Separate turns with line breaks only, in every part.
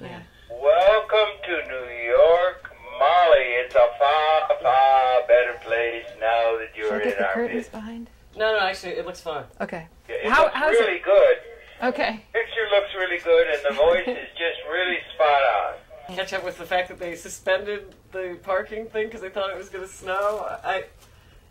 Yeah.
Welcome to New York, Molly. It's a far, far better place now that you're
Should I
in
get the
our
curtains
midst.
behind?
No, actually, it looks fine.
Okay.
Yeah, it looks really good.
Okay.
Picture looks really good, and the voice is just really spot on.
Catch up with the fact that they suspended the parking thing because they thought it was going to snow.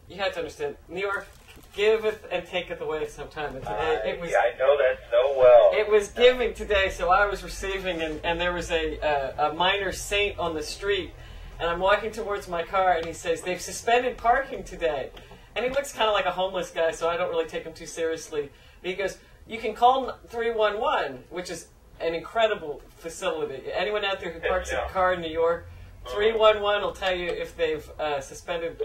You have to understand, New York giveth and taketh away sometimes. It was,
yeah, I know that so well.
It was giving today, so I was receiving, and there was a minor saint on the street, and I'm walking towards my car, and he says, they've suspended parking today. And he looks kind of like a homeless guy, so I don't really take him too seriously. But he goes, you can call 311, which is an incredible facility. Anyone out there who parks a car in New York, 311 will tell you if they've suspended.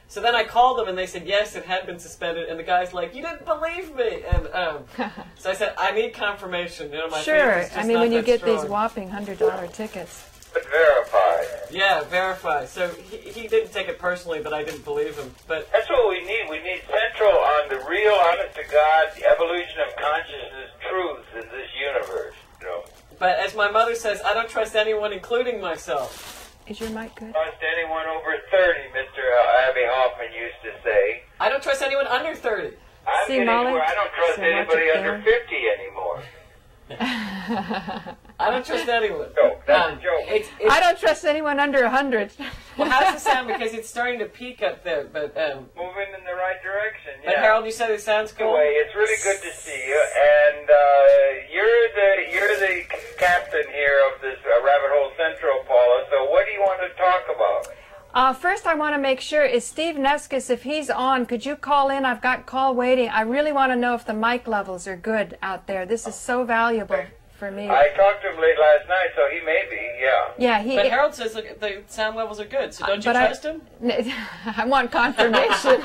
So then I called them, and they said, yes, it had been suspended. And the guy's like, you didn't believe me. And so I said, I need confirmation. You know, my
Sure.
faith is just
I mean,
not
when you
that
get
strong.
these whopping $100 tickets.
But verify.
Yeah, verify. So he didn't take it personally, but I didn't believe him. But
That's what we need. We need central on the real, honest-to-God, evolution of consciousness truth in this universe. You know?
But as my mother says, I don't trust anyone, including myself.
Is your mic good?
Trust anyone over 30, Mr. Abby Hoffman used to say.
I don't trust anyone under 30.
I'm
See,
getting
Molly?
where I don't trust
So watch
anybody
it
under
there.
50 anymore.
I don't trust anyone.
No, that's a joke.
I don't trust anyone under 100.
Well, how does it sound? Because it's starting to peak up there. But
Moving in the right direction, yeah.
but Harold, you said it sounds cool.
Anyway, it's really good to see you, and you're the captain here of this Rabbit Hole Central, Paula. So what do you want to talk about?
First, I want to make sure, is Steve Neskis, if he's on, could you call in? I've got call waiting. I really want to know if the mic levels are good out there. This is so valuable for me.
I talked to him late last night, so he may be, yeah.
Yeah,
But Harold says the sound levels are good. So don't you
but
trust him?
I want confirmation.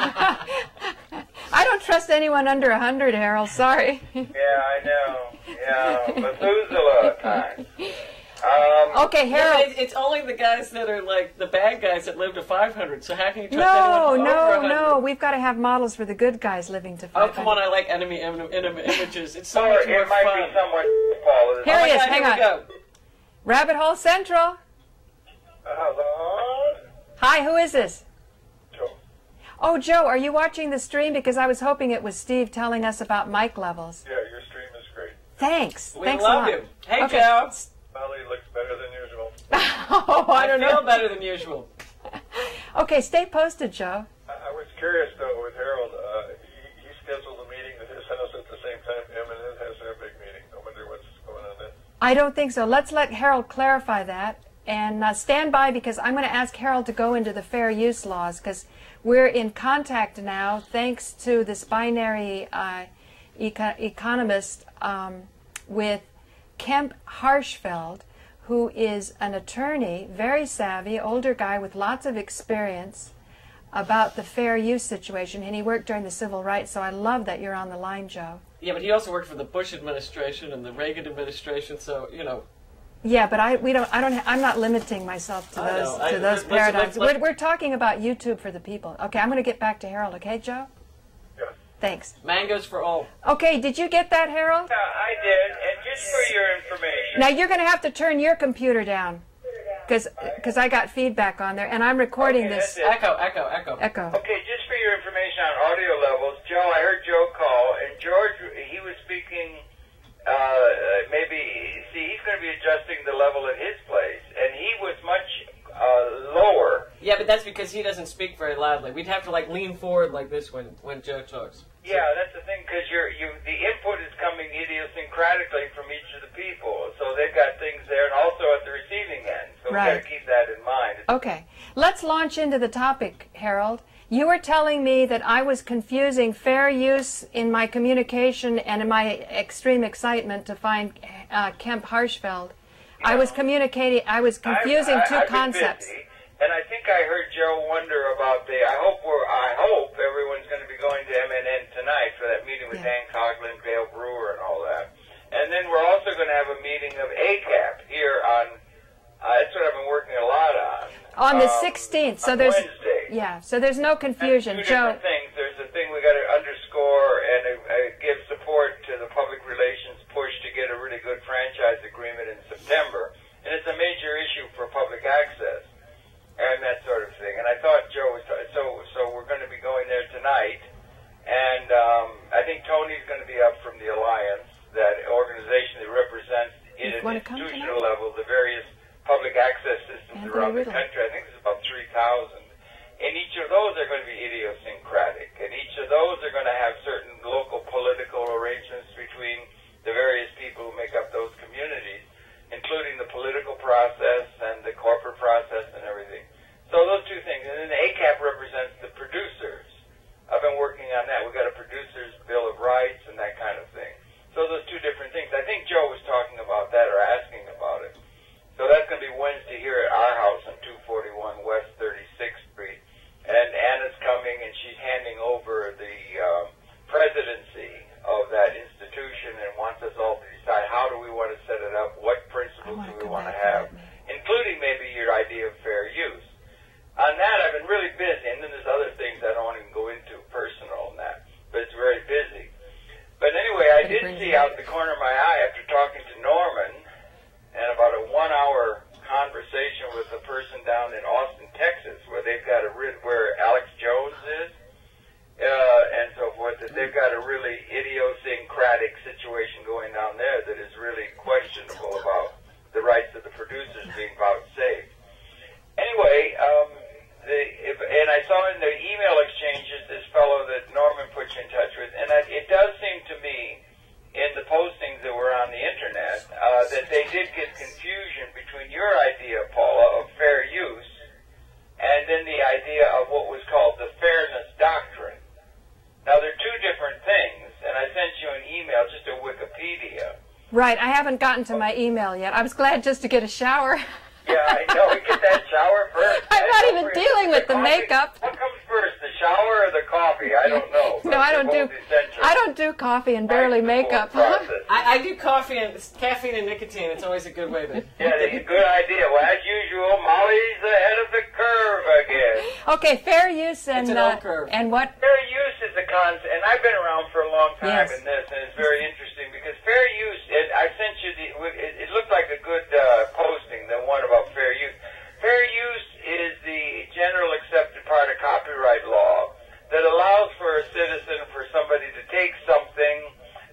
I don't trust anyone under 100, Harold. Sorry.
Yeah, I know. Yeah, Methuselah time.
Okay,
Yeah,
Harold.
but it's only the guys that are like the bad guys that live to 500. So how can you trust
No,
anyone over 100?
no. We've got to have models for the good guys living to 500.
Oh, come on. I like enemy images. It's so
Or
much more
it might
fun.
be someone, Paula.
Here he is.
God,
Hang
here
on.
we go.
Rabbit Hole Central.
Hello?
Hi, who is this?
Joe.
Oh, Joe, are you watching the stream? Because I was hoping it was Steve telling us about mic levels.
Yeah, your stream is great.
Thanks.
We
Thanks
love
a lot.
you. Hey,
Okay.
Joe.
Molly looks better than usual.
Oh, I don't
feel
know.
better than usual.
Okay, stay posted, Joe.
I was curious, though, with Harold. He scheduled a meeting at his house at the same time M&N has their big meeting. I wonder what's going on there.
I don't think so. Let's let Harold clarify that. And stand by, because I'm going to ask Harold to go into the fair use laws, because we're in contact now, thanks to this binary economist with Kemp Harshfeld, who is an attorney, very savvy, older guy with lots of experience about the fair use situation, and he worked during the civil rights, so I love that you're on the line, Joe.
Yeah, but he also worked for the Bush administration and the Reagan administration, so, you know.
Yeah, but I'm not limiting myself to those
let's
paradigms.
let's-
We're talking about YouTube for the people. Okay, I'm going to get back to Harold. Okay, Joe?
Yeah.
Thanks.
Mangoes for all.
Okay, did you get that, Harold?
Yeah, I did, and just for your information.
Now you're going to have to turn your computer down, because I got feedback on there, and I'm recording
Okay,
this.
that's it.
Echo.
Echo.
Okay, just for your information on audio levels, Joe, I heard Joe call, and George, he was speaking, he's going to be adjusting the level at his place, and he was much lower.
Yeah, but that's because he doesn't speak very loudly. We'd have to, like, lean forward like this when Joe talks.
Yeah, that's the thing, because the input is coming idiosyncratically from each of the people, so they've got things there, and also at the receiving end, so we've got to keep that in mind.
Okay, let's launch into the topic, Harold. You were telling me that I was confusing fair use in my communication and in my extreme excitement to find Kemp Harshfeld.
Yeah.
I was confusing two
I've been
concepts.
busy, and I think I heard Joe wonder about I hope everyone's going to be going to MNN tonight for that meeting with Dan Coughlin, Dale Brewer, and all that. And then we're also going to have a meeting of ACAP here on, that's what I've been working a lot on.
On the 16th, so
on
there's
Wednesday.
yeah, so there's no confusion,
That's two
Joe.
different things. There's a thing we got to underscore and give support to the public relations push to get a really good franchise agreement in September. and each of those are going to be idiosyncratic, and each of those are going to have certain local political arrangements between the various people who make up those communities, including the political process and the corporate process and everything. So those two things. And then the ACAP represents the producers. I've been working on that. We've got a producer's Bill of Rights and that kind of thing. So those two different things. I think Joe was talking about that or asking about it. So that's going to be Wednesday here at our house on 241 West 36th Street. And Anna's coming, and she's handing over the presidency of that institution and wants us all to decide how do we want to set it up, what principles do we want to have, including maybe your idea of fair use. On that, I've been really busy, and then there's other things I don't want to go into personal on that, but it's very busy. But anyway, I did see out the corner of my eye after talking to Norman and about a 1-hour conversation with a person down in Austin, Texas, where they've got where Alex Jones is, and so forth, that they've got a really idiosyncratic situation going down there that is really questionable about the rights of the producers being vouchsafed. Anyway, and I saw in the email exchanges this fellow that Norman put you in touch with, and it does seem to me in the postings that were on the internet that they did get confusion between your idea, Paula, of fair use and then the idea of what was called the fairness doctrine. Now, they're two different things, and I sent you an email, just a Wikipedia.
Right, I haven't gotten to my email yet. I was glad just to get a shower.
Yeah, I know. We get that shower first.
I'm not even dealing with the makeup.
What comes first, the shower or the coffee? I don't know.
No, I don't do coffee and barely makeup.
I do coffee and caffeine and nicotine. It's always a good way to.
Yeah, it's a good idea. Well, as usual, Molly's ahead of the curve again.
Okay, fair use and
it's an old curve.
And what?
Fair use is a concept, and I've been around for a long time in this, and it's very interesting because fair use. I sent you it looked like a good posting, the one about fair use. Fair use is the general accepted part of copyright law that allows for a citizen, for somebody to take something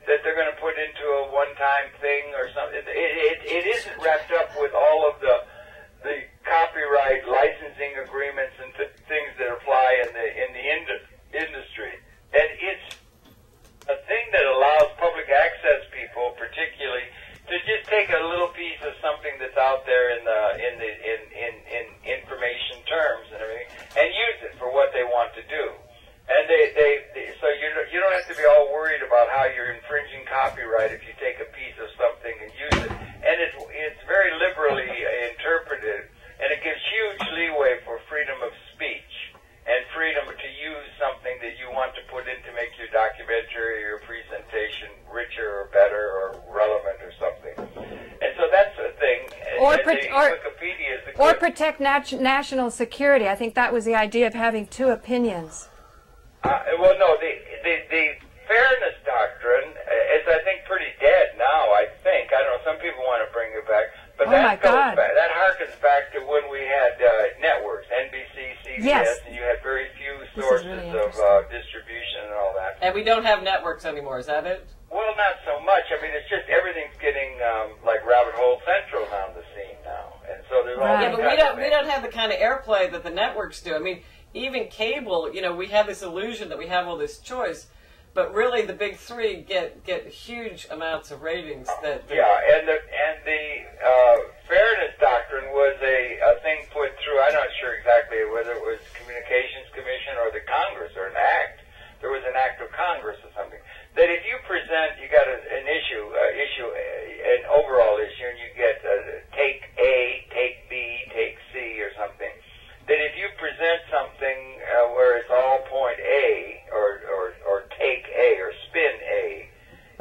that they're going to put into a one-time thing or something. It isn't wrapped up with all of the copyright licensing agreements and things that apply in the industry. And it's a thing that allows public access people, particularly, to just take a little piece of something that's out there in information terms and everything, and use it for what they want to do. And so you don't have to be all worried about how you're infringing copyright if you take a piece of something and use it. And it's very liberally interpreted, and it gives huge leeway for freedom of speech and freedom to use something that you want to put in to make your documentary or your presentation richer or better or relevant or something. And so that's the thing. Wikipedia is the
or protect national security. I think that was the idea of having two opinions.
Well, no, the fairness doctrine is, I think, pretty dead now, I think. I don't know, some people want to bring it back. But that harkens back to when we had networks, NBC, CBS, and you had very few sources of distribution and all that.
And we don't have networks anymore, is that it?
Well, not so much. I mean, it's just everything's getting like Rabbit Hole Central on the scene now. And so there's all
Yeah, but we don't have the kind of airplay that the networks do. I mean, even cable, we have this illusion that we have all this choice, but really the big three get huge amounts of ratings. And
the fairness doctrine was a thing put through. I'm not sure exactly whether it was Communications Commission or the Congress or an act. There was an act of Congress or something that if you present, you got an issue, an overall issue, and you get take A, take B, take C, or something. That if you present something where it's all point A or take A or spin A,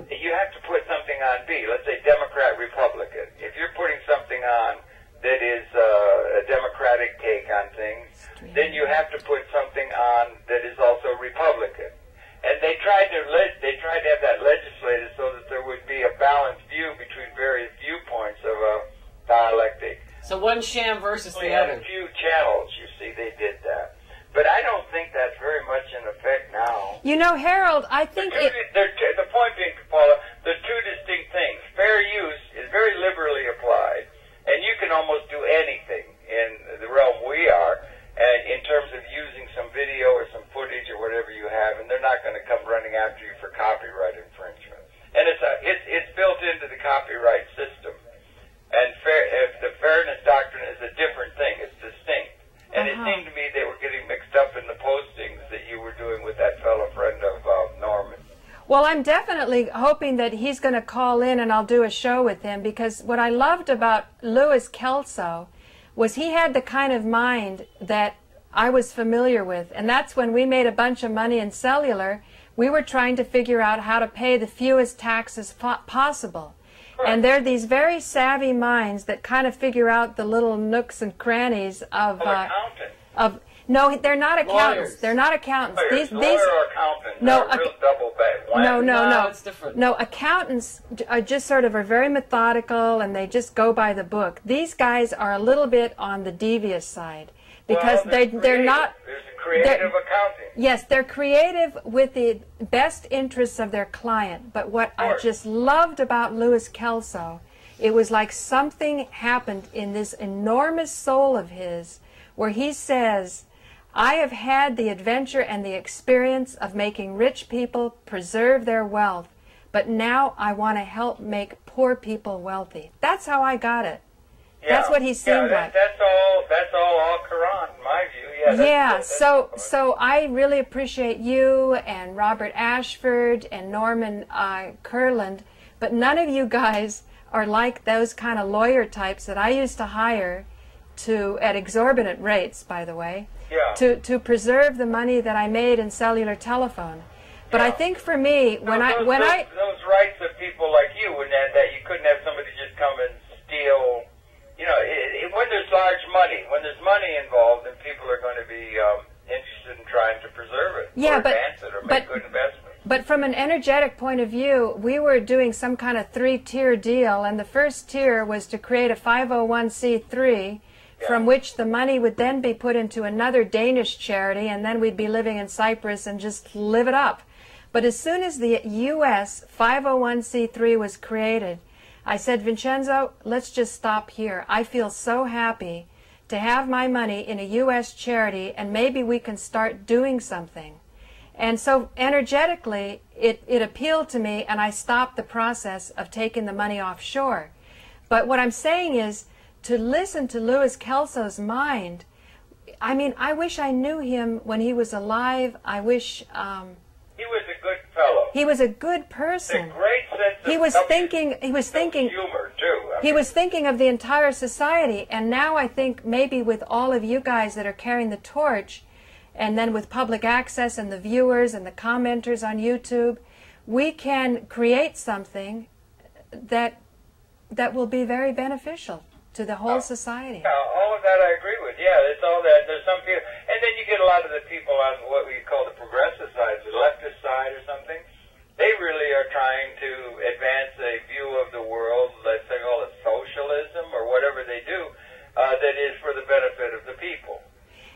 you have to put something on B. Let's say Democrat, Republican. If you're putting something on that is a Democratic take on things, then you have to put something on that is also Republican. And they tried to have that legislated so that there would be a balanced view between various viewpoints of a dialectic.
So one sham versus the other.
A few channels, you see, they did that. But I don't think that's very much in effect now.
Harold, I think
the point being, Paula, there are two distinct things. Fair use is very liberally applied, and you can almost do anything in the realm we are, in terms of using some video or some footage or whatever you have, and they're not going to come running after you for copyright infringement. And it's built into the copyright system. And the fairness doctrine is a different thing. It's distinct. And it seemed to me they were getting mixed up in the postings that you were doing with that fellow friend of Norman.
Well, I'm definitely hoping that he's going to call in and I'll do a show with him, because what I loved about Louis Kelso was he had the kind of mind that I was familiar with. And that's when we made a bunch of money in cellular, we were trying to figure out how to pay the fewest taxes possible. And there are these very savvy minds that kind of figure out the little nooks and crannies of no, they're not accountants.
Lawyers.
They're not accountants.
These lawyer or accountants are real double bad.
No,
it's different.
No, accountants are just sort of very methodical and they just go by the book. These guys are a little bit on the devious side because they're not.
There's a creative accounting.
Yes, they're creative with the best interests of their client. But what I just loved about Louis Kelso, it was like something happened in this enormous soul of his where he says, I have had the adventure and the experience of making rich people preserve their wealth, but now I want to help make poor people wealthy. That's how I got it.
Yeah.
That's what he seemed like.
That's all Quran, in my view.
Yeah, so I really appreciate you and Robert Ashford and Norman Kurland, but none of you guys are like those kind of lawyer types that I used to hire at exorbitant rates, by the way, to preserve the money that I made in cellular telephone. But I think for me, those
rights of people like you, that you couldn't have somebody just come and steal. You know, when there's large money, when there's money involved, then people are going to be interested in trying to preserve it, or advance it, or make good investments.
But from an energetic point of view, we were doing some kind of 3-tier deal, and the first tier was to create a 501c3, from which the money would then be put into another Danish charity, and then we'd be living in Cyprus and just live it up. But as soon as the U.S. 501c3 was created, I said, Vincenzo, let's just stop here. I feel so happy to have my money in a U.S. charity, and maybe we can start doing something. And so energetically, it appealed to me, and I stopped the process of taking the money offshore. But what I'm saying is, to listen to Louis Kelso's mind, I mean, I wish I knew him when he was alive. I wish...
he was a good fellow.
He was a good person.
A great sense of
he was thinking
humor, too.
He was thinking of the entire society. And now I think maybe with all of you guys that are carrying the torch, and then with public access and the viewers and the commenters on YouTube, we can create something that will be very beneficial to the whole society.
Yeah, all of that I agree with. Yeah, it's all that. There's some people, and then you get a lot of the people on what we call the progressive side, the leftist side or something. They really are trying to advance a view of the world, let's say call it socialism or whatever they do, that is for the benefit of the people.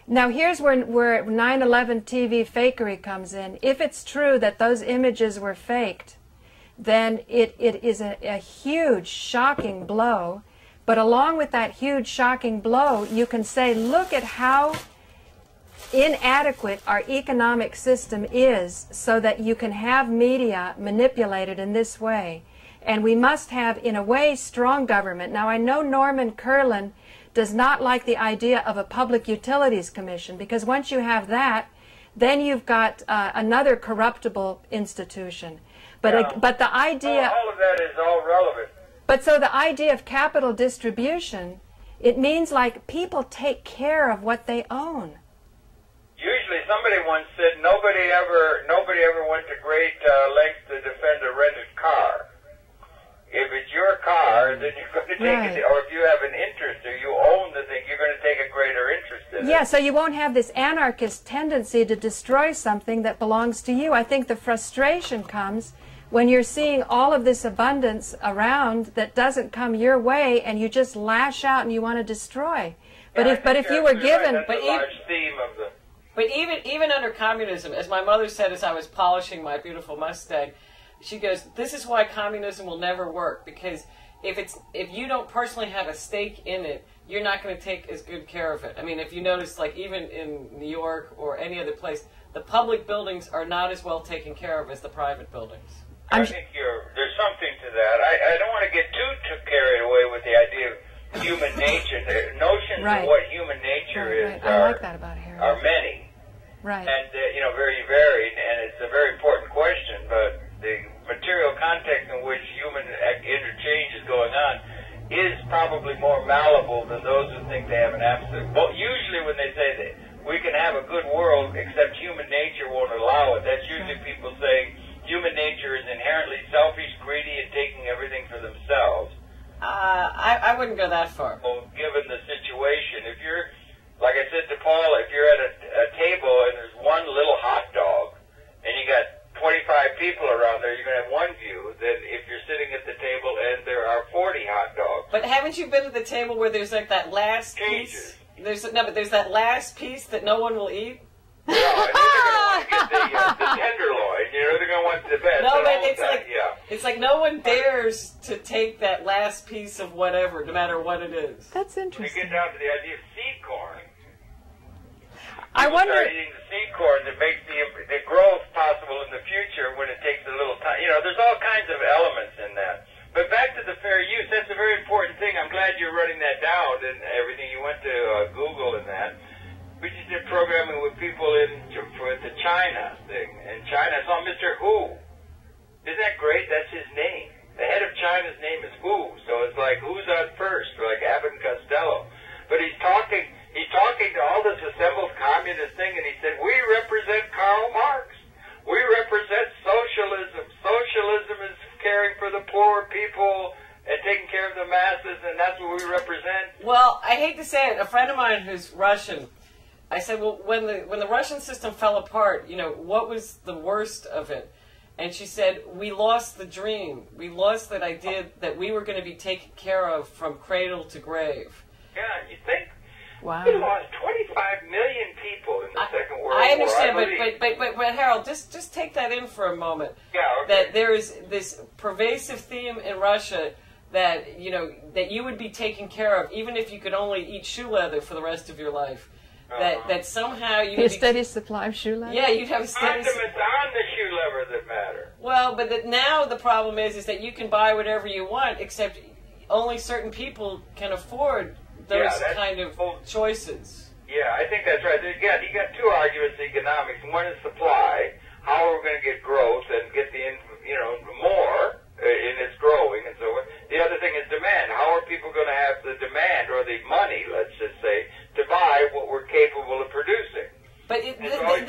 Now here's where 9/11 TV fakery comes in. If it's true that those images were faked, then it is a huge, shocking blow. But along with that huge, shocking blow, you can say, look at how inadequate our economic system is so that you can have media manipulated in this way. And we must have, in a way, strong government. Now, I know Norman Kurland does not like the idea of a Public Utilities Commission, because once you have that, then you've got another corruptible institution. But the idea...
all of that is all relevant.
But so the idea of capital distribution, it means like people take care of what they own.
Usually somebody once said nobody ever went to great lengths to defend a rented car. If it's your car, then you're going to take it, or if you have an interest or you own the thing, you're going to take a greater interest in it.
Yeah, so you won't have this anarchist tendency to destroy something that belongs to you. I think the frustration comes when you're seeing all of this abundance around that doesn't come your way, and you just lash out and you want to destroy. But if you were given,
but even under communism, as my mother said as I was polishing my beautiful Mustang, she goes, "This is why communism will never work, because if you don't personally have a stake in it, you're not going to take as good care of it. I mean, if you notice, like even in New York or any other place, the public buildings are not as well taken care of as the private buildings.
I think there's something to that. I don't want to get too carried away with the idea of human nature. The notions of what human nature is
I like that about Harold.
are many.
Right.
And, very varied, and it's a very important question, but the material context in which human interchange is going on is probably more malleable than those who think they have an absolute. Well, usually when they say that we can have a good world except human nature won't allow it, that's usually people saying human nature is inherently selfish, greedy, and taking everything for themselves.
I wouldn't go that far.
Well, given the situation, if you're, like I said to Paula, if you're at a table and there's one little hot dog and you got 25 people around there, you're going to have one view than if you're sitting at the table and there are 40 hot dogs.
But haven't you been at the table where there's like that last piece? But there's that last piece that no one will eat?
No, and then they're going to want to get the tenderloin. They're going to want the best.
No, but it's like no one dares to take that last piece of whatever, no matter what it is.
That's
When
interesting.
you get down to the idea of seed corn,
I wonder.
start eating the seed corn that makes the growth possible in the future when it takes a little time. There's all kinds of elements in that. But back to the fair use, that's a very important thing. I'm glad you're running that down and everything. You went to Google and that. We just did programming with people for the China thing. And China saw Mr. Hu. Isn't that great? That's his name. The head of China's name is Hu. So it's like, who's on first? Like Abbott and Costello. But he's talking to all this assembled communist thing, and he said, we represent Karl Marx. We represent socialism. Socialism is caring for the poor people and taking care of the masses, and that's what we represent.
Well, I hate to say it. A friend of mine who's Russian, I said, well, when the Russian system fell apart, what was the worst of it? And she said, we lost the dream. We lost that idea that we were going to be taken care of from cradle to grave.
Yeah, you think?
Wow.
We lost 25 million people in the Second World War.
I understand, but Harold, just take that in for a moment.
Yeah, okay.
That there is this pervasive theme in Russia that that you would be taken care of, even if you could only eat shoe leather for the rest of your life. That somehow you
A steady supply of shoe leather?
Yeah, you'd have a steady
It's on the shoe leather that matter.
Well, but now the problem is that you can buy whatever you want, except only certain people can afford those kind of choices.
Yeah, I think that's right. Again, you got two arguments in economics. One is supply. How are we going to get growth and get more in its growing and so on? The other thing is demand. How are people going to have the demand or the money, let's just say, to buy what we're capable of producing?
But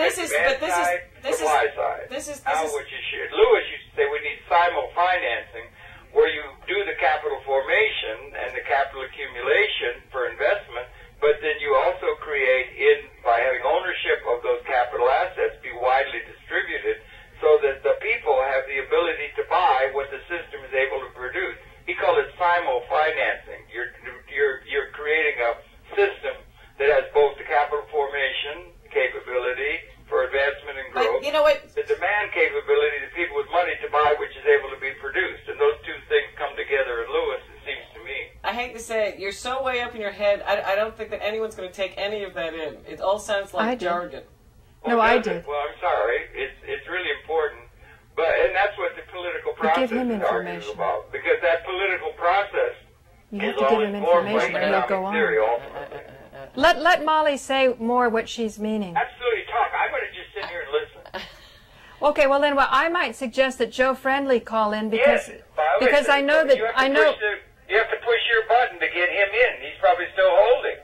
this is
supply side.
This is
what you should. Lewis used to say we need simul-financing, where you do the capital formation and the capital accumulation for investment, but then you also create by having ownership of those capital assets be widely distributed so that the people have the ability to buy what the system is able to produce. He called it simul-financing. You're creating a system that has both the capital formation capability for advancement and growth,
but you know what?
The demand capability to people with money to buy which is able to be produced. And those two things come together in Lewis, it seems to me.
I hate to say it, you're so way up in your head, I don't think that anyone's going to take any of that in. It all sounds like jargon.
No, I did.
Well, I'm sorry. It's really important. And that's what the political process is arguing about. Because that political process
you have to give him information or he'll go on. Let Molly say more what she's meaning.
Absolutely, talk. I'm going to just sit here and listen.
Okay, well then, I might suggest that Joe Friendly call in because I know that
you have to push your button to get him in. He's probably still holding.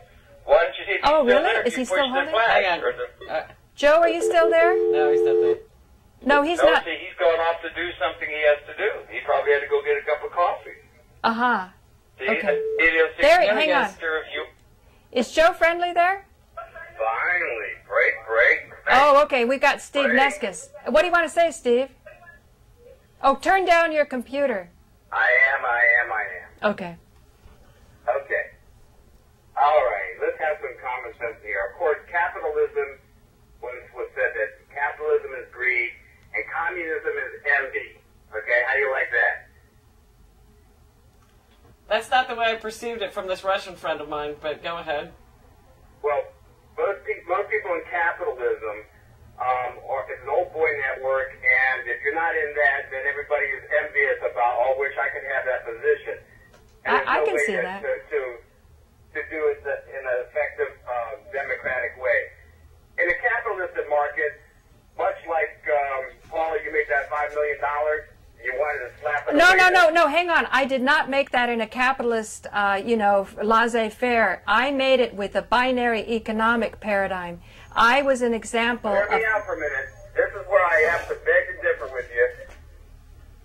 Why don't you see if he's
still
there?
Really? Is he still holding?
Hang on.
Joe, are you still there?
No, he's not there.
No, he's not.
See, he's going off to do something he has to do. He probably had to go get a cup of coffee.
See,
okay.
There, hang on. Is Joe Friendly there?
Finally, break.
Oh, okay. We've got Steve Neskis. What do you want to say, Steve? Oh, turn down your computer.
I am.
Okay.
Okay. All right. Let's have some common sense here. Of course, capitalism was said that capitalism is greed and communism is envy. Okay, how do you like that?
That's not the way I perceived it from this Russian friend of mine, but go ahead.
Well, most people in capitalism it's an old boy network, and if you're not in that, then everybody is envious about, oh, wish I could have that position. And
I can see that.
To do it in an effective democratic way. In a capitalistic market, much like Paula, you made that $5 million, you wanted to slap it away.
No, hang on. I did not make that in a capitalist, laissez-faire. I made it with a binary economic paradigm. I was an example
Hear me out for a minute. This is where I have to beg to differ with you.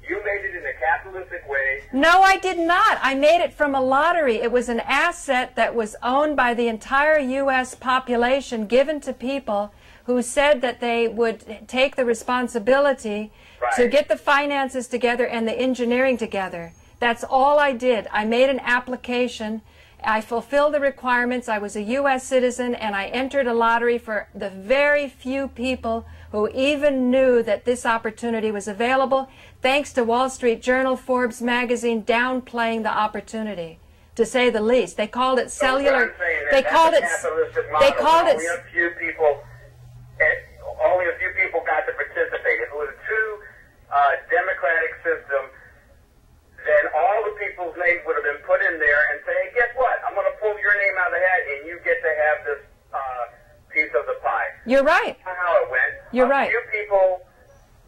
You made it in a capitalistic way.
No, I did not. I made it from a lottery. It was an asset that was owned by the entire U.S. population, given to people who said that they would take the responsibility to get the finances together and the engineering together. That's all I did. I made an application. I fulfilled the requirements. I was a U.S. citizen, and I entered a lottery for the very few people who even knew that this opportunity was available, thanks to Wall Street Journal, Forbes magazine downplaying the opportunity, to say the least. They called it cellular. They called it. They called it.
Only a few people got to participate. If it was a true democratic system, then all the people's names would have been put in there and say, hey, guess what? I'm going to pull your name out of the hat, and you get to have this piece of the pie.
You're right.
That's how it went.
You're right.
A few people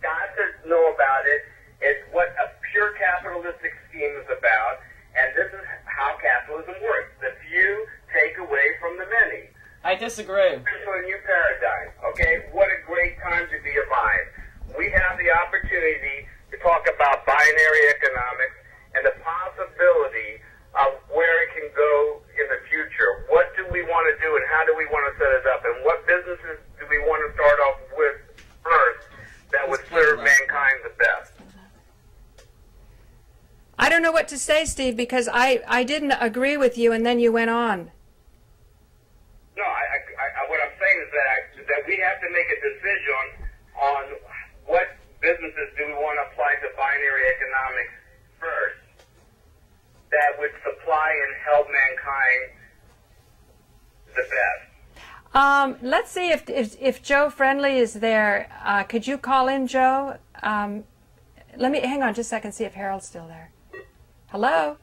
got to know about it. It's what a pure capitalistic scheme is about, and this is how capitalism works. The few take away from the many.
I disagree.
This is a new paradigm, okay? What a great time to be alive. We have the opportunity to talk about binary economics and the possibility of where it can go in the future. What do we want to do, and how do we want to set it up, and what businesses do we want to start off with first that would serve mankind the best?
I don't know what to say, Steve, because I didn't agree with you, and then you went on.
No, what I'm saying is that we have to make a decision on what businesses do we want to apply to binary economics first that would supply and help mankind the best.
Let's see if Joe Friendly is there. Could you call in, Joe? Let me hang on just a second. See if Harold's still there. Hello.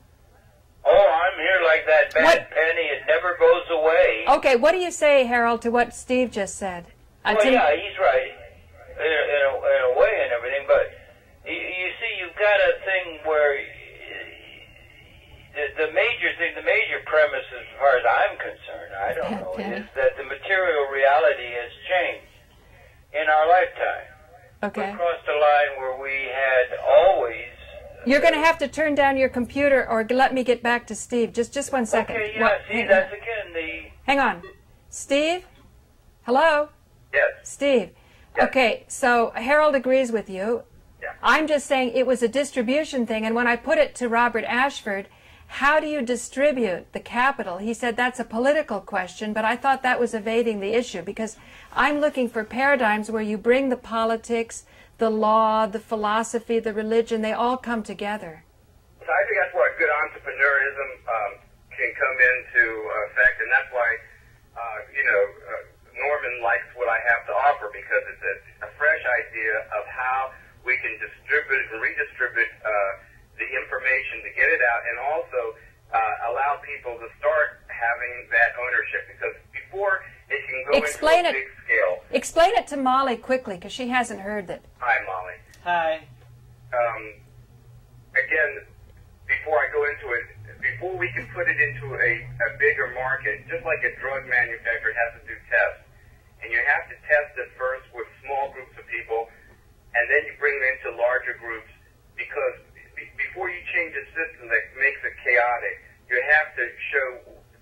Oh, I'm here like that bad penny. It never goes away.
Okay, what do you say, Harold, to what Steve just said?
Well, yeah, he's right in a way and everything, but you see, you've got a thing where the major premise, as far as I'm concerned, I don't know, is that the material reality has changed in our lifetime.
Okay.
We crossed a line where we had always...
You're going to have to turn down your computer or let me get back to Steve. Just 1 second.
Okay, yeah, see, that's again the...
Hang on. Steve? Hello?
Yes.
Steve.
Yes.
Okay, so Harold agrees with you.
Yeah.
I'm just saying it was a distribution thing, and when I put it to Robert Ashford, how do you distribute the capital? He said that's a political question, but I thought that was evading the issue, because I'm looking for paradigms where you bring the politics, the law, the philosophy, the religion, they all come together.
So I think that's where good entrepreneurism can come into effect, and that's why, Norman likes what I have to offer, because it's a fresh idea of how we can distribute and redistribute the information to get it out, and also allow people to start having that ownership, because before it can go into a big scale.
Explain it to Molly quickly, because she hasn't heard it.
Hi, Molly.
Hi.
Again, before I go into it, before we can put it into a bigger market, just like a drug manufacturer has to do tests, and you have to test it first with small groups of people, and then you bring it into larger groups, because before you change a system that makes it chaotic, you have to show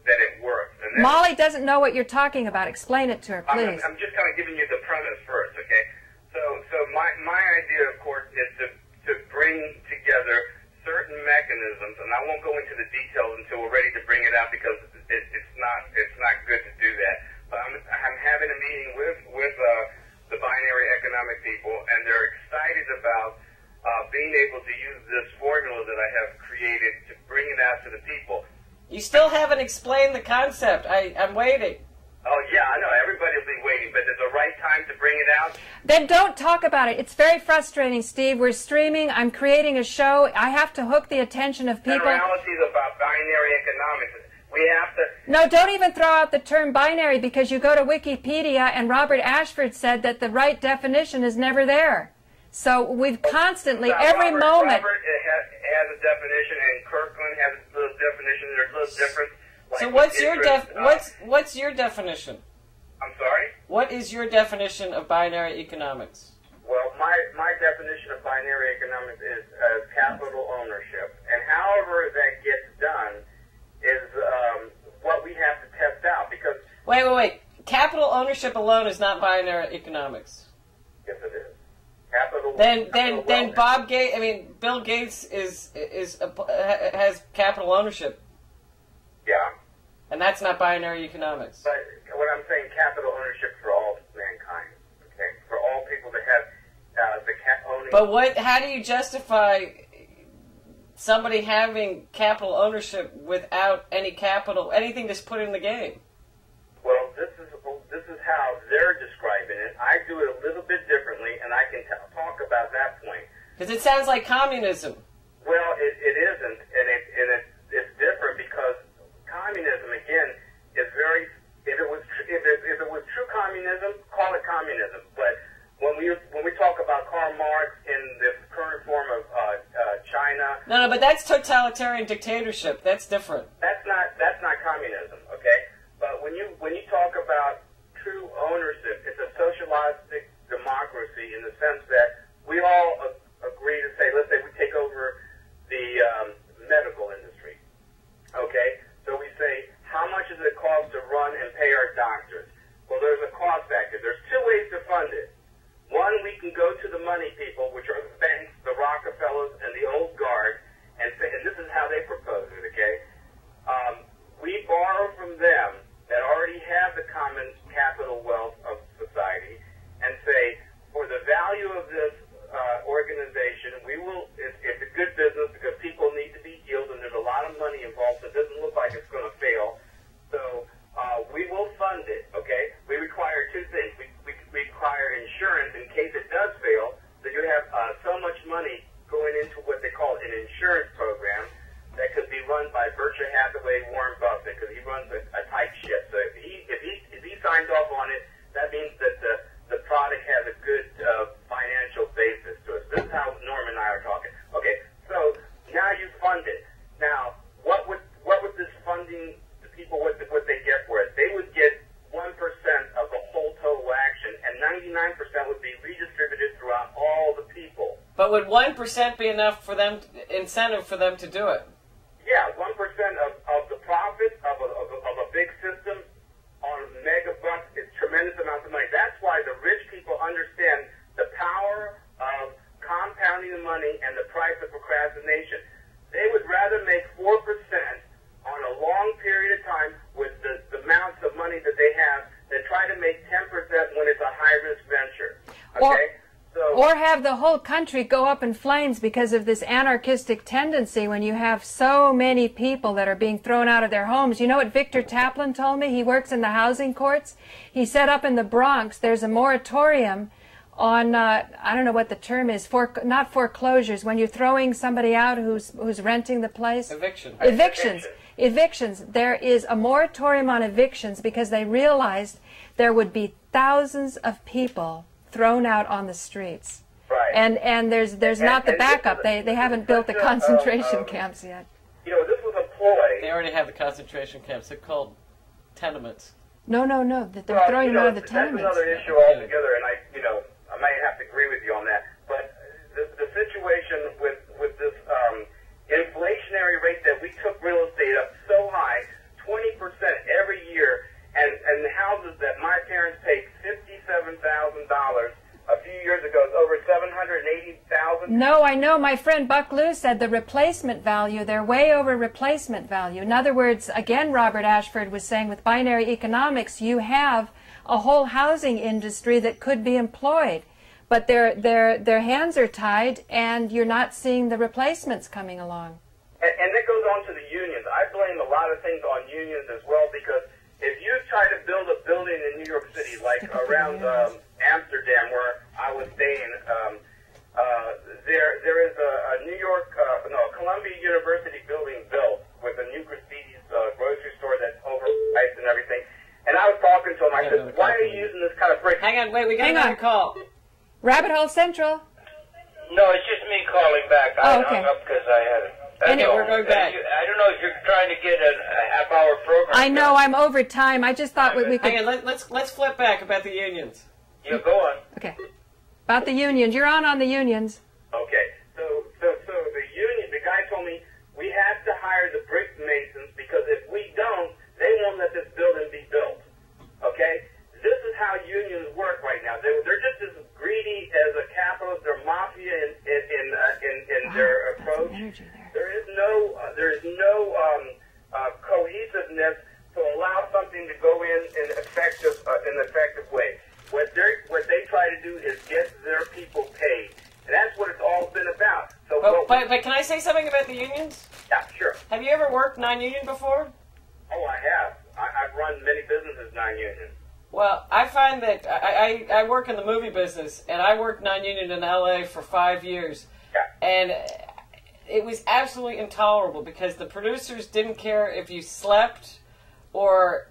that it works. And
Molly doesn't know what you're talking about. Explain it to her, please.
I'm just kind of giving you the premise first, okay? So my idea, of course, is to bring together certain mechanisms, and I won't go into the details until we're ready to bring it out, because it's not good to do that. But I'm having a meeting with the binary economic people, and they're excited about being able to use this formula that I have created to bring it out to the people.
You still haven't explained the concept. I'm waiting.
Oh, yeah, I know. Everybody will be waiting, but there's a right time to bring it out.
Then don't talk about it. It's very frustrating, Steve. We're streaming. I'm creating a show. I have to hook the attention of people.
Generalities about binary economics. We have to...
No, don't even throw out the term binary, because you go to Wikipedia and Robert Ashford said that the right definition is never there. So we've constantly, every moment...
Robert has a definition, and Kirkland has a little definition. There's a little difference.
So what's your definition?
I'm sorry?
What is your definition of binary economics?
Well, my definition of binary economics is capital ownership. And however that gets done is what we have to test out, because...
Wait. Capital ownership alone is not binary economics.
Yes, it is. Capital...
Then Bob Gates, Bill Gates has capital ownership.
Yeah.
And that's not binary economics.
But what I'm saying, capital ownership for all mankind, okay? For all people to have owning...
But how do you justify somebody having capital ownership without any capital, anything that's put in the game?
Well, this is how they're describing it. I do it a little bit differently, and I can talk about that point.
Because it sounds like communism.
Well, it isn't, and it's different, because communism, again, is very... If it was true communism, call it communism. But when we talk about Karl Marx in the current form of China...
No, but that's totalitarian dictatorship. That's different.
That's not communism, okay? But when you talk about true ownership, it's a socialistic democracy in the sense that we all agree to say, let's say we take over the medical industry, okay? So we say, how much does it cost to run and pay our doctors? Well, there's a cost factor. There's two ways to fund it. One, we can go to the money people, which are the banks, the Rockefellers, and the old guard, and say, and this is how they propose it, okay? We borrow from them that already have the common capital wealth of society and say, for the value of this organization, it's a good business because people need to be healed and there's a lot of money involved, so it doesn't look like it's going to fail. So we will fund it, okay? We require two things. We require insurance in case it does fail, so you have so much money going into what they call an insurance program that could be run by Berkshire Hathaway, Warren Buffett, because he runs a tight ship. So if he signs off on it, that means that the product has a good financial basis to it. This is how Norm and I are talking. Okay, so now you fund it. Now, what would this funding, the people, what they get for it? They would get 1% of the whole total action, and 99% would be redistributed throughout all the people.
But would 1% be enough for them, incentive for them to do it?
Yeah, 1% of the profit of a big system on megabucks is tremendous amounts of money. That's why the rich people understand the power of compounding the money and the price of procrastination. They would rather make 4% on a long period of time with the amounts of money that they have than try to make 10% when it's a high-risk venture. Okay?
Or have the whole country go up in flames because of this anarchistic tendency when you have so many people that are being thrown out of their homes. You know what Victor Taplin told me? He works in the housing courts. He said up in the Bronx there's a moratorium on, I don't know what the term is, not foreclosures, when you're throwing somebody out who's renting the place. Evictions. There is a moratorium on evictions because they realized there would be thousands of people thrown out on the streets.
Right.
And there's not the backup. They haven't built the concentration camps yet.
You know, this was a ploy.
They already have the concentration camps. They're called tenements.
No. They're throwing them out of the tenements.
That's another issue altogether, and I might have to agree with you on that. But the situation with this inflationary rate that we took real estate up so high, 20% every year, and the houses that my parents paid $57,000 a few years ago is over $780,000.
No, I know. My friend Buck Lou said the replacement value, they're way over replacement value. In other words, again, Robert Ashford was saying with binary economics, you have a whole housing industry that could be employed, but their hands are tied, and you're not seeing the replacements coming along.
And that goes on to the unions. I blame blame a lot of things on unions as well, because if you try to build a building in New York City, like around Amsterdam, where I was staying, there is a Columbia University building built with a new Graffiti's grocery store that's overpriced and everything. And I was talking to him. I said, "Why are you using this kind of brick?"
Hang on, wait, we got another call.
Rabbit Hole Central.
No, it's just me calling back. I hung up because I had it.
Okay, we're going back.
I don't know if you're trying to get a half-hour program.
I know I'm over time. I just thought we could.
Hang on, let's flip back about the unions.
Yeah, go on.
Okay. About the unions. You're on the unions.
Okay, so the union, the guy told me we have to hire the brick masons, because if we don't, they won't let this building be built. Okay, this is how unions work right now. They're just as greedy as a capitalist. They're mafia in their approach. There is no cohesiveness to allow something to go in an effective way. What they try to do is get their people paid, and that's what it's all been about. So,
but can I say something about the unions?
Yeah, sure.
Have you ever worked non-union before?
Oh, I have. I've run many businesses non-union.
Well, I find that I work in the movie business, and I worked non-union in LA for 5 years, and it was absolutely intolerable because the producers didn't care if you slept or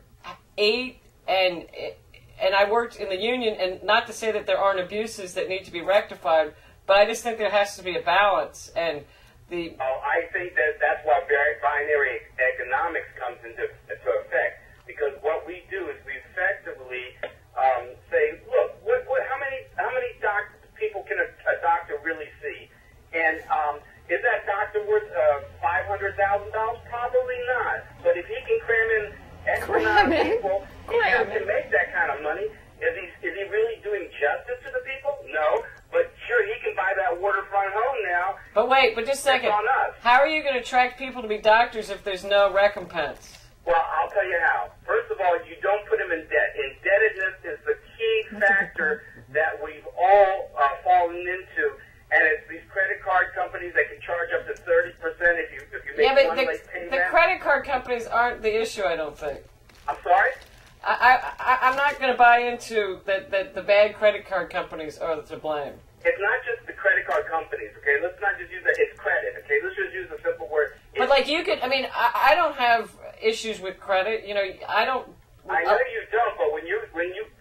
ate, and I worked in the union, and not to say that there aren't abuses that need to be rectified, but I just think there has to be a balance, and
I think that's why binary economics comes into effect, because what we do is we effectively say, look, how many people can a doctor really see, and is that doctor worth $500,000? Probably not. But if he can cram in X amount of people, he can make that kind of money. Is he really doing justice to the people? No. But sure, he can buy that waterfront home now.
But wait, just a second.
On us.
How are you going to attract people to be doctors if there's no recompense?
Well, I'll tell you how. First of all, you don't put them in debt. Indebtedness is the key factor that we've all fallen into. And it's these credit card companies that can charge up to 30% if you make one late payment.
The credit card companies aren't the issue, I don't think.
I'm sorry?
I'm not going to buy into that the bad credit card companies are to blame.
It's not just the credit card companies, okay? Let's not just use that. It's credit, okay? Let's just use a simple word.
But like you could, I don't have issues with credit. You know, I don't.
I know you don't, but when you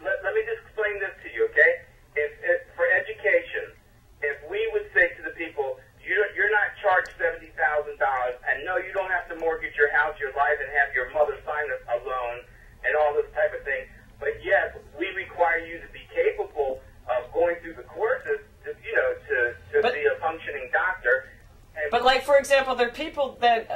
let me just explain this to you, okay? If for education, if we would say to the people, you're not charged $70,000, and no, you don't have to mortgage your house, your life, and have your mother sign a loan and all this type of thing, but yes, we require you to be capable of going through the courses to be a functioning doctor.
But like, for example, there are people that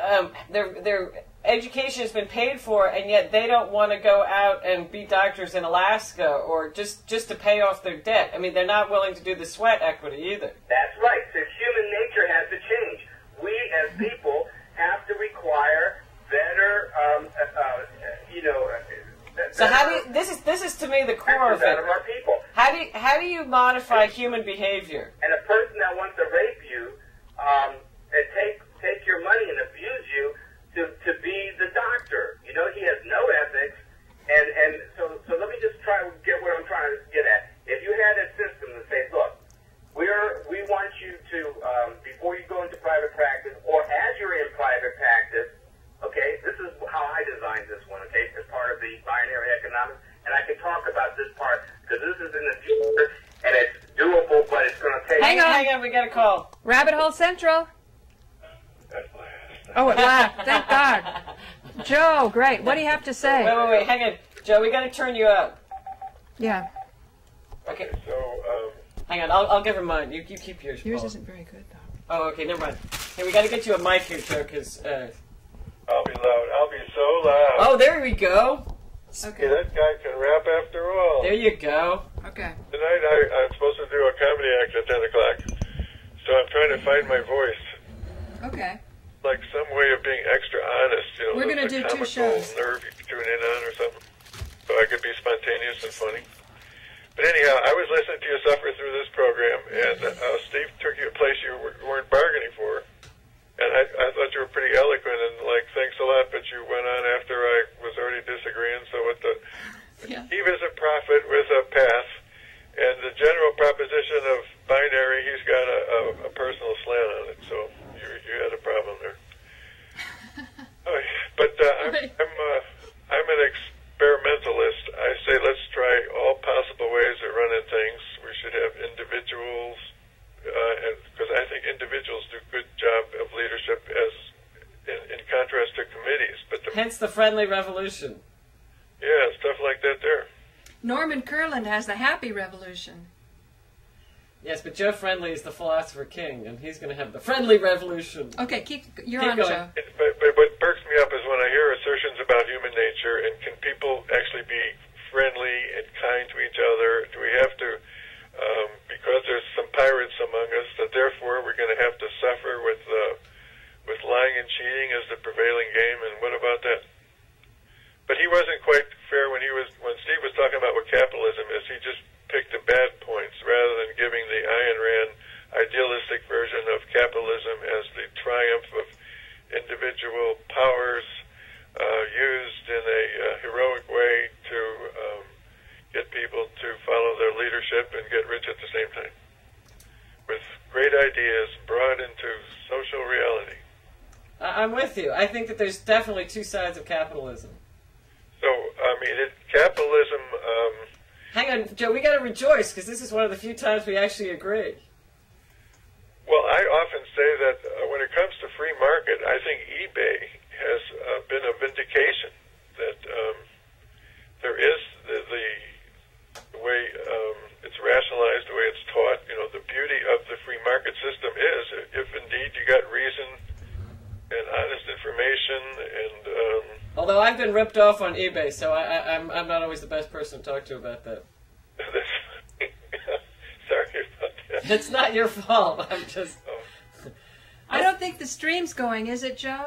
their education has been paid for, and yet they don't want to go out and be doctors in Alaska or just to pay off their debt. I mean, they're not willing to do the sweat equity either. That's
right. So human nature has to change. We as people have to require better,
So how do you, this is to me the core of it.
Out of our people.
How do you modify human behavior?
And a person that wants to rape you, and take your money and abuse you to be the doctor. You know, he has no ethics, and so let me just try to get what I'm trying to get at. If you had a system that say, look, we want you to before you go into private practice or as you're in private practice. Okay, this is how I designed this one, okay, as part of the binary economics. And I can talk about this part because this is in the future and it's doable, but it's going to take...
Hang on, we got a call.
Rabbit Hole Central. Oh, it laughed. Thank God. Joe, great. What do you have to say?
Wait. Hang on. Joe, we got to turn you up.
Yeah.
Okay.
So,
hang on, I'll give her mine. You keep yours.
Yours
Paul.
isn't very good, though.
Oh, okay, never mind. Hey, we got to get you a mic here, Joe, because...
I'll be loud. I'll be so loud.
Oh, there we go.
Okay, that guy can rap after all.
There you go.
Okay.
Tonight I'm supposed to do a comedy act at 10 o'clock, so I'm trying to find my voice.
Okay.
Like some way of being extra honest, you know.
We're going to do 2 shows.
Nerve you can tune in on or something, so I could be spontaneous and funny. But anyhow, I was listening to you suffer through this program, and Steve took you a place you weren't bargaining for, and I thought you were pretty eloquent and like, thanks a lot, but you went on after I was already disagreeing. So what the Eve is a prophet with a path, and the general proposition of binary, he's got a personal slant on it. So you had a problem there. But I'm an experimentalist. I say let's try all possible ways of running things. We should have individuals, because I think individuals do a good job of leadership as in contrast to committees. But
hence the friendly revolution.
Yeah, stuff like that there.
Norman Kurland has the happy revolution.
Yes, but Joe Friendly is the philosopher king, and he's going to have the friendly revolution.
Okay, you're
Keep
on,
going.
Joe.
But what perks me up is when I hear assertions about human nature, and can people actually be friendly and kind to each other? Do we have to, because there's some pirates among us, that therefore we're going to have to suffer with lying and cheating as the prevailing game? And what about that? But he wasn't quite fair when Steve was talking about what capitalism is. He just picked the bad points rather than giving the Ayn Rand idealistic version of capitalism as the triumph of individual powers used in a heroic way to get people to follow their leadership and get rich at the same time, with great ideas brought into social reality.
I'm with you. I think that there's definitely two sides of capitalism.
So, I mean, capitalism...
Hang on, Joe, we got to rejoice, because this is one of the few times we actually agree.
Well, I often say that when it comes to free market, I think eBay has been a vindication that there is the way it's rationalized, the way it's taught. You know, the beauty of the free market system is if indeed you got reason and honest information and...
Although I've been ripped off on eBay, so I'm not always the best person to talk to about that.
Sorry about that.
It's not your fault. I'm just...
I don't think the stream's going, is it, Joe?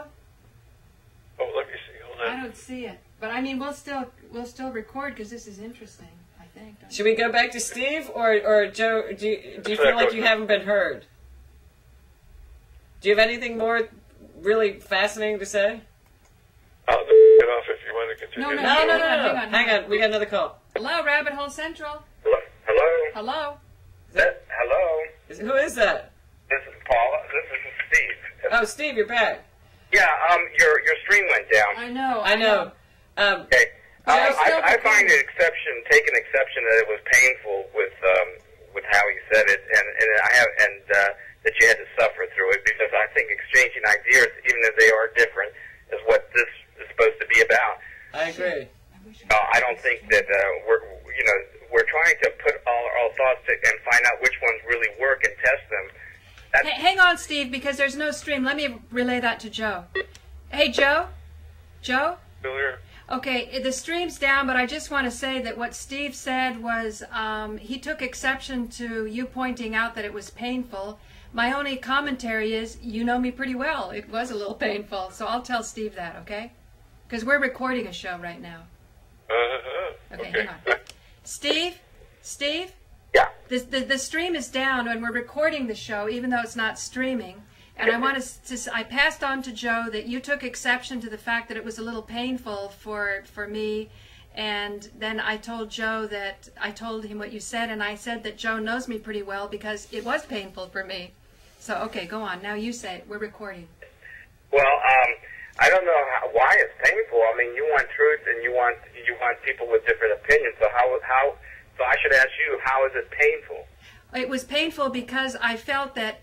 Oh, let me see. Hold on.
I don't see it. But I mean, we'll still record because this is interesting, I think.
Should we go back to Steve, or Joe, do you feel like you haven't been heard? Do you have anything more really fascinating to say?
I'll get off if you want to continue.
No. Hang on. We got another call.
Hello, Rabbit Hole Central.
Hello?
Hello.
Hello?
Who is that?
This is Paula. This is Steve.
Oh, Steve, you're back.
Yeah, your stream went down.
I know.
Okay. I find take an exception that it was painful with how he said it, and that you had to suffer through it, because I think exchanging ideas, even if they are different, is what this is supposed to be about.
I agree.
I don't think that we're trying to put all our thoughts and find out which ones really work and test them.
Hey, hang on, Steve, because there's no stream. Let me relay that to Joe. Hey, Joe? Joe?
Still here.
Okay, the stream's down, but I just want to say that what Steve said was he took exception to you pointing out that it was painful. My only commentary is, you know me pretty well. It was a little painful, so I'll tell Steve that, okay? Because we're recording a show right now. Okay, hang on. Steve?
Yeah.
The stream is down, and we're recording the show, even though it's not streaming. And I passed on to Joe that you took exception to the fact that it was a little painful for me. And then I told Joe that I told him what you said, and I said that Joe knows me pretty well because it was painful for me. So, okay, go on. Now you say it. We're recording.
Well, I don't know why it's painful. I mean, you want truth, and you want people with different opinions. So so I should ask you, how is it painful?
It was painful because I felt that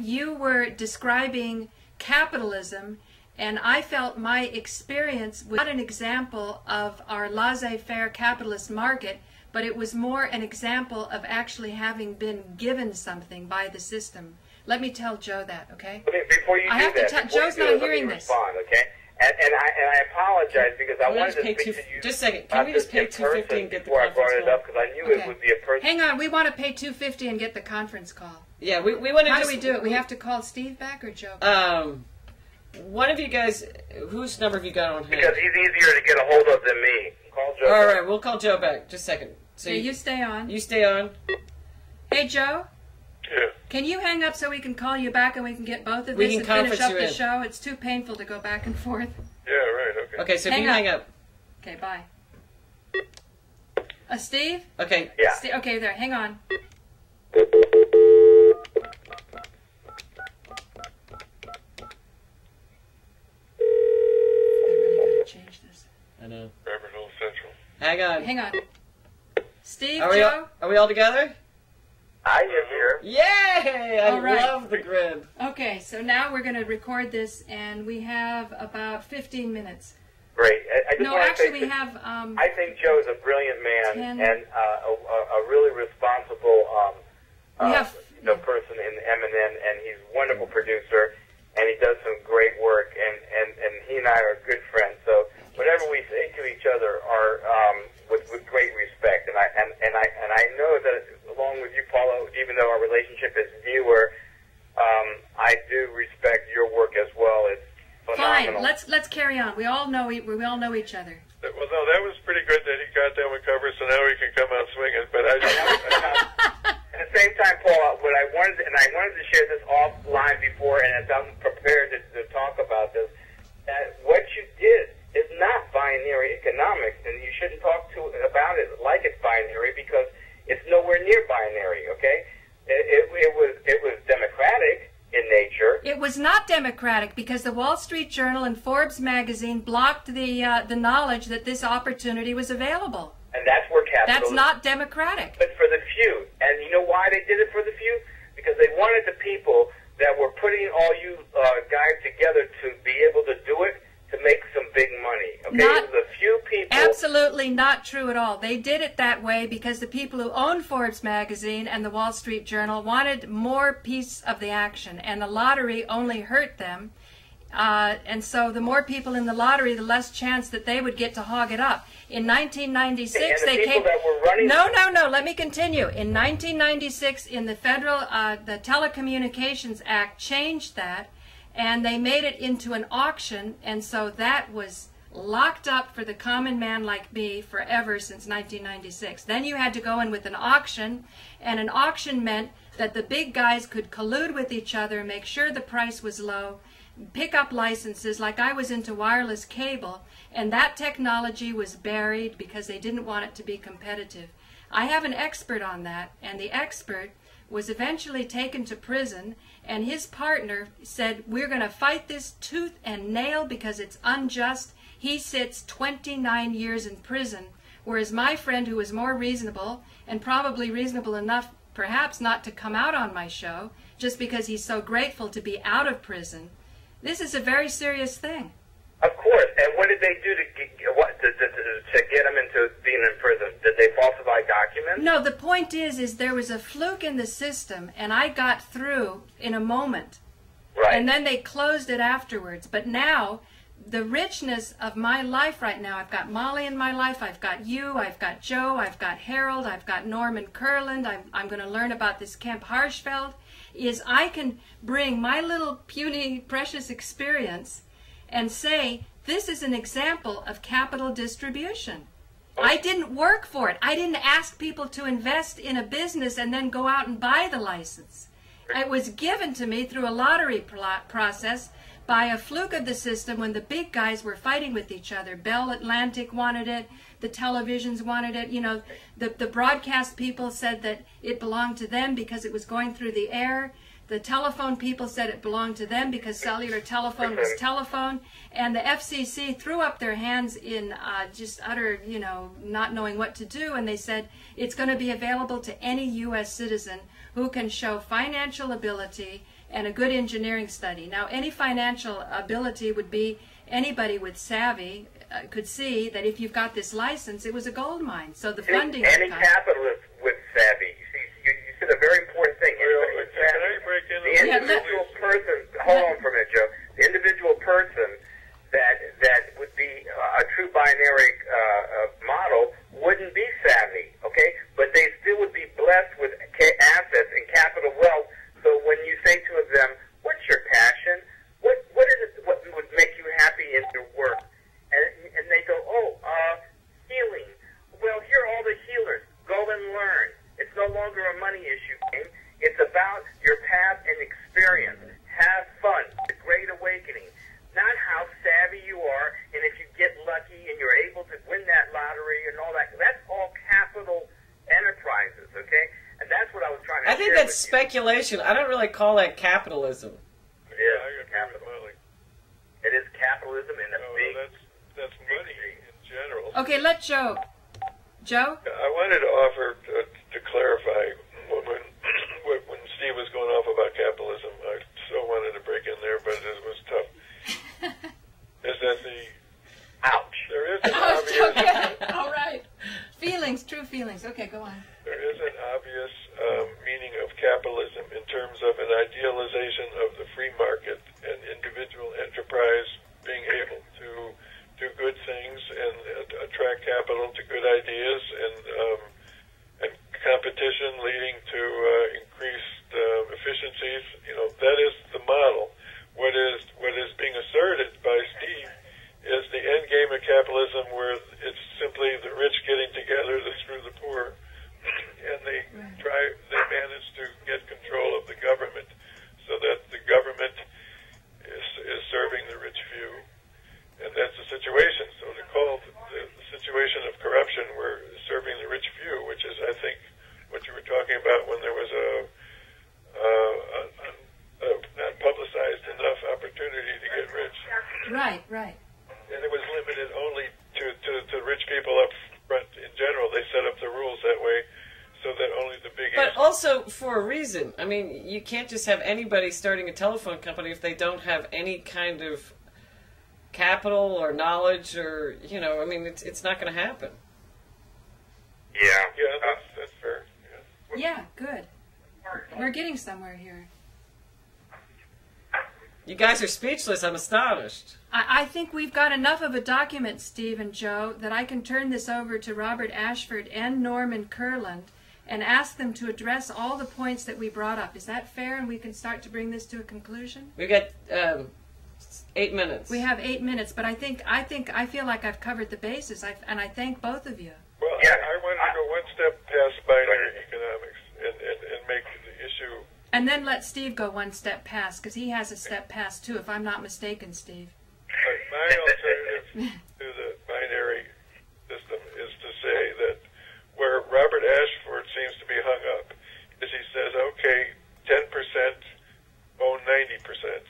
you were describing capitalism, and I felt my experience was not an example of our laissez-faire capitalist market, but it was more an example of actually having been given something by the system. Let me tell Joe that, okay?
Okay, before you do that,
Joe's not hearing this.
Respond, okay? And I apologize because I wanted to speak to you.
Just a second. Can we just pay $2.50 and get the
before I
conference
brought it
call?
up, because I knew it would be a person.
Hang on. We want to pay $2.50 and get the conference call.
Yeah, we want to.
How do we do it? We have to call Steve back or Joe?
One of you guys, whose number have you got on hand?
Because he's easier to get a hold of than me. Call Joe.
All
back.
right, we'll call Joe back. Just a second. So
you stay on.
You stay on.
Hey, Joe?
Yeah.
Can you hang up so we can call you back and we can get both of
We
this
can
and finish
conference
up
you
the
in.
show? It's too painful to go back and forth.
Yeah, right, okay.
Okay, so if you hang up.
Okay, bye. Steve?
Okay.
Yeah.
Okay, there. Hang on. Change this.
I know.
Rabbit Hole Central.
Hang on.
Hang on. Steve,
Are we
Joe?
are we all together?
I am here.
Yay! I
All right.
love the grid.
Okay, so now we're going to record this, and we have about 15 minutes.
Great. I just
No,
want to
actually,
say
we have.
I think Joe is a brilliant man
10.
and a really responsible
We have-
person in M&N, and he's a wonderful producer, and he does some great work, and he and I are good friends. So whatever we say to each other are with great respect, and I know that along with you, Paula, even though our relationship is newer, I do respect your work as well. It's phenomenal.
Fine. Let's carry on. We all know each other.
Well, no, that was pretty good that he got them covered, so now we can come out swinging. But
At the same time, Paul, what I wanted to share this offline before, and as I'm prepared to talk about this, that what you did is not binary economics, and you shouldn't talk about it like it's binary because it's nowhere near binary. Okay, it was democratic in nature.
It was not democratic because the Wall Street Journal and Forbes magazine blocked the knowledge that this opportunity was available.
And that's where
That's
capitalism...
not democratic.
But for the few. And you know why they did it for the few? Because they wanted the people that were putting all you guys together to be able to do it to make some big money. Okay, it was a few people...
Absolutely not true at all. They did it that way because the people who owned Forbes magazine and the Wall Street Journal wanted more piece of the action, and the lottery only hurt them. And so the more people in the lottery, the less chance that they would get to hog it up. In 1996,
and the
they
people
came...
that were running...
No, let me continue. In 1996, in the federal, the Telecommunications Act changed that, and they made it into an auction, and so that was locked up for the common man like me forever since 1996. Then you had to go in with an auction, and an auction meant that the big guys could collude with each other, make sure the price was low, pick up licenses, like I was into wireless cable, and that technology was buried because they didn't want it to be competitive. I have an expert on that, and the expert was eventually taken to prison, and his partner said, we're going to fight this tooth and nail because it's unjust. He sits 29 years in prison, whereas my friend, who was more reasonable, and probably reasonable enough perhaps not to come out on my show, just because he's so grateful to be out of prison. This is a very serious thing.
Of course. And what did they do to get them into being in prison? Did they falsify documents?
No, the point is there was a fluke in the system, and I got through in a moment.
Right.
And then they closed it afterwards. But now, the richness of my life right now, I've got Molly in my life, I've got you, I've got Joe, I've got Harold, I've got Norman Kurland, I'm going to learn about this Kemp Harshfeld, is I can bring my little puny, precious experience and say, this is an example of capital distribution. I didn't work for it. I didn't ask people to invest in a business and then go out and buy the license. It was given to me through a lottery process by a fluke of the system when the big guys were fighting with each other. Bell Atlantic wanted it, the televisions wanted it, you know, the broadcast people said that it belonged to them because it was going through the air. The telephone people said it belonged to them because cellular telephone was telephone. And the FCC threw up their hands in just utter, you know, not knowing what to do. And they said it's going to be available to any U.S. citizen who can show financial ability and a good engineering study. Now, any financial ability would be anybody with savvy could see that if you've got this license, it was a gold mine. So the funding...
Any capitalist with savvy. You said a very important thing.
Can I break in?
The individual person... Hold on for a minute, Joe. The individual person that would be a true binary model wouldn't be savvy, okay? But they still would be blessed with assets and capital wealth. So when you say to them, what's your passion? What is it? What would make you happy in your work? And they go, healing. Well, here are all the healers. Go and learn. It's no longer a money issue. It's about your path and experience. Have fun. The Great Awakening. Not how savvy you are, and if you get lucky and you're able to win that lottery and all that. That's all capital enterprises, okay? And that's what I was trying to
I think that's speculation. I don't really call that capitalism.
Yeah,
I agree with Molly.
it is capitalism in a big...
That's money in general.
Okay, let Joe. Joe?
I wanted to offer to clarify when Steve was going off about capitalism. I so wanted to break in there, but it was tough. Is that
Ouch.
there is an obvious
All right. Feelings, true feelings. Okay, go on.
there is an obvious meaning of capitalism in terms of an idealization of the free market and individual enterprise being able to do good things and attract capital to good ideas and competition leading to increased efficiencies. That is the model. What is being asserted by Steve is the end game of capitalism, where it's simply the rich getting together to screw the poor, and they manage to get control of the government, so that the government is serving the rich few, and that's the situation. So to call the situation of corruption, we're serving the rich few, which is, I think, what you were talking about when there was a not publicized enough opportunity to get rich.
Right, right.
And it was limited only to rich people up front in general. They set up the rules that way so that only the big...
But also for a reason. I mean, you can't just have anybody starting a telephone company if they don't have any kind of capital or knowledge or, I mean, it's not going to happen.
Yeah, that's fair.
Yeah, good. We're getting somewhere here.
You guys are speechless. I'm astonished.
I think we've got enough of a document, Steve and Joe, that I can turn this over to Robert Ashford and Norman Kurland and ask them to address all the points that we brought up. Is that fair? And we can start to bring this to a conclusion?
We've got 8 minutes.
We have 8 minutes, but I feel like I've covered the bases, and I thank both of you.
Well, I wanted to go one step past binary economics and make the issue...
And then let Steve go one step past, because he has a step past too, if I'm not mistaken, Steve.
My alternative to the binary system is to say that where Robert Ashford seems to be hung up is he says, okay, 10% own 90%,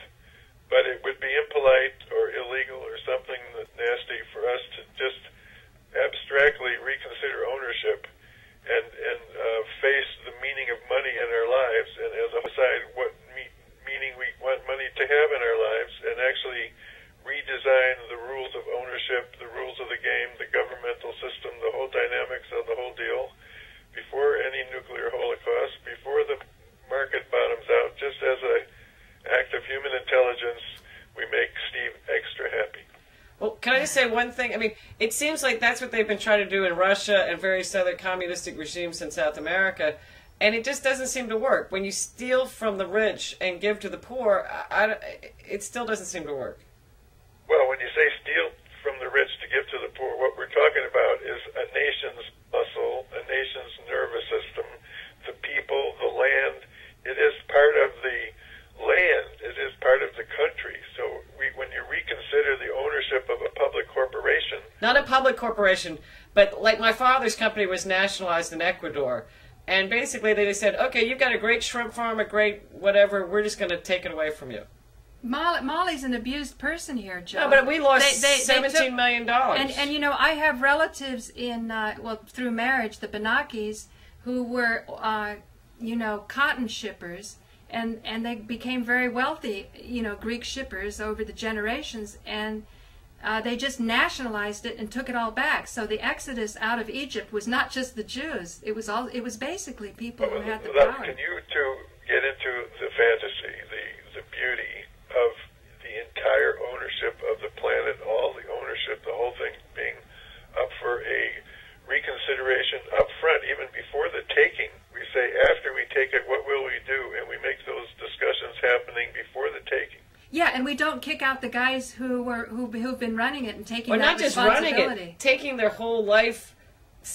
but it would be impolite or illegal or something nasty for us to just abstractly reconsider ownership and face the meaning of money in our lives, and as a decide what meaning we want money to have in our lives, and actually redesign the rules of ownership, the rules of the game, the governmental system, the whole dynamics of the whole deal, before any nuclear holocaust, before the market bottoms out, just as an act of human intelligence, we make Steve extra happy.
Well, can I just say one thing? I mean, it seems like that's what they've been trying to do in Russia and various other communistic regimes in South America, and it just doesn't seem to work. When you steal from the rich and give to the poor, it still doesn't seem to work.
Well, when you say steal from the rich to give to the poor, what we're talking about is a nation's muscle, a nation's nervous system, the people, the land. It is part of the land. It is part of the country. So when you reconsider the ownership of a public corporation...
Not a public corporation, but like my father's company was nationalized in Ecuador. And basically they just said, okay, you've got a great shrimp farm, a great whatever, we're just going to take it away from you.
Molly's an abused person here, Joe.
No, but we lost $17 million.
And I have relatives in, through marriage, the Benakis, who were, cotton shippers, and they became very wealthy, Greek shippers over the generations, and they just nationalized it and took it all back. So the exodus out of Egypt was not just the Jews; it was basically people who had the power.
Can you two get into the fantasy, the beauty of the entire ownership of the planet, all the ownership, the whole thing being up for a reconsideration up front, even before the taking? We say, after we take it, what will we do? And we make those discussions happening before the taking.
Yeah, and we don't kick out the guys who've been running it and taking
or
that
not just running
responsibility.
it, taking their whole life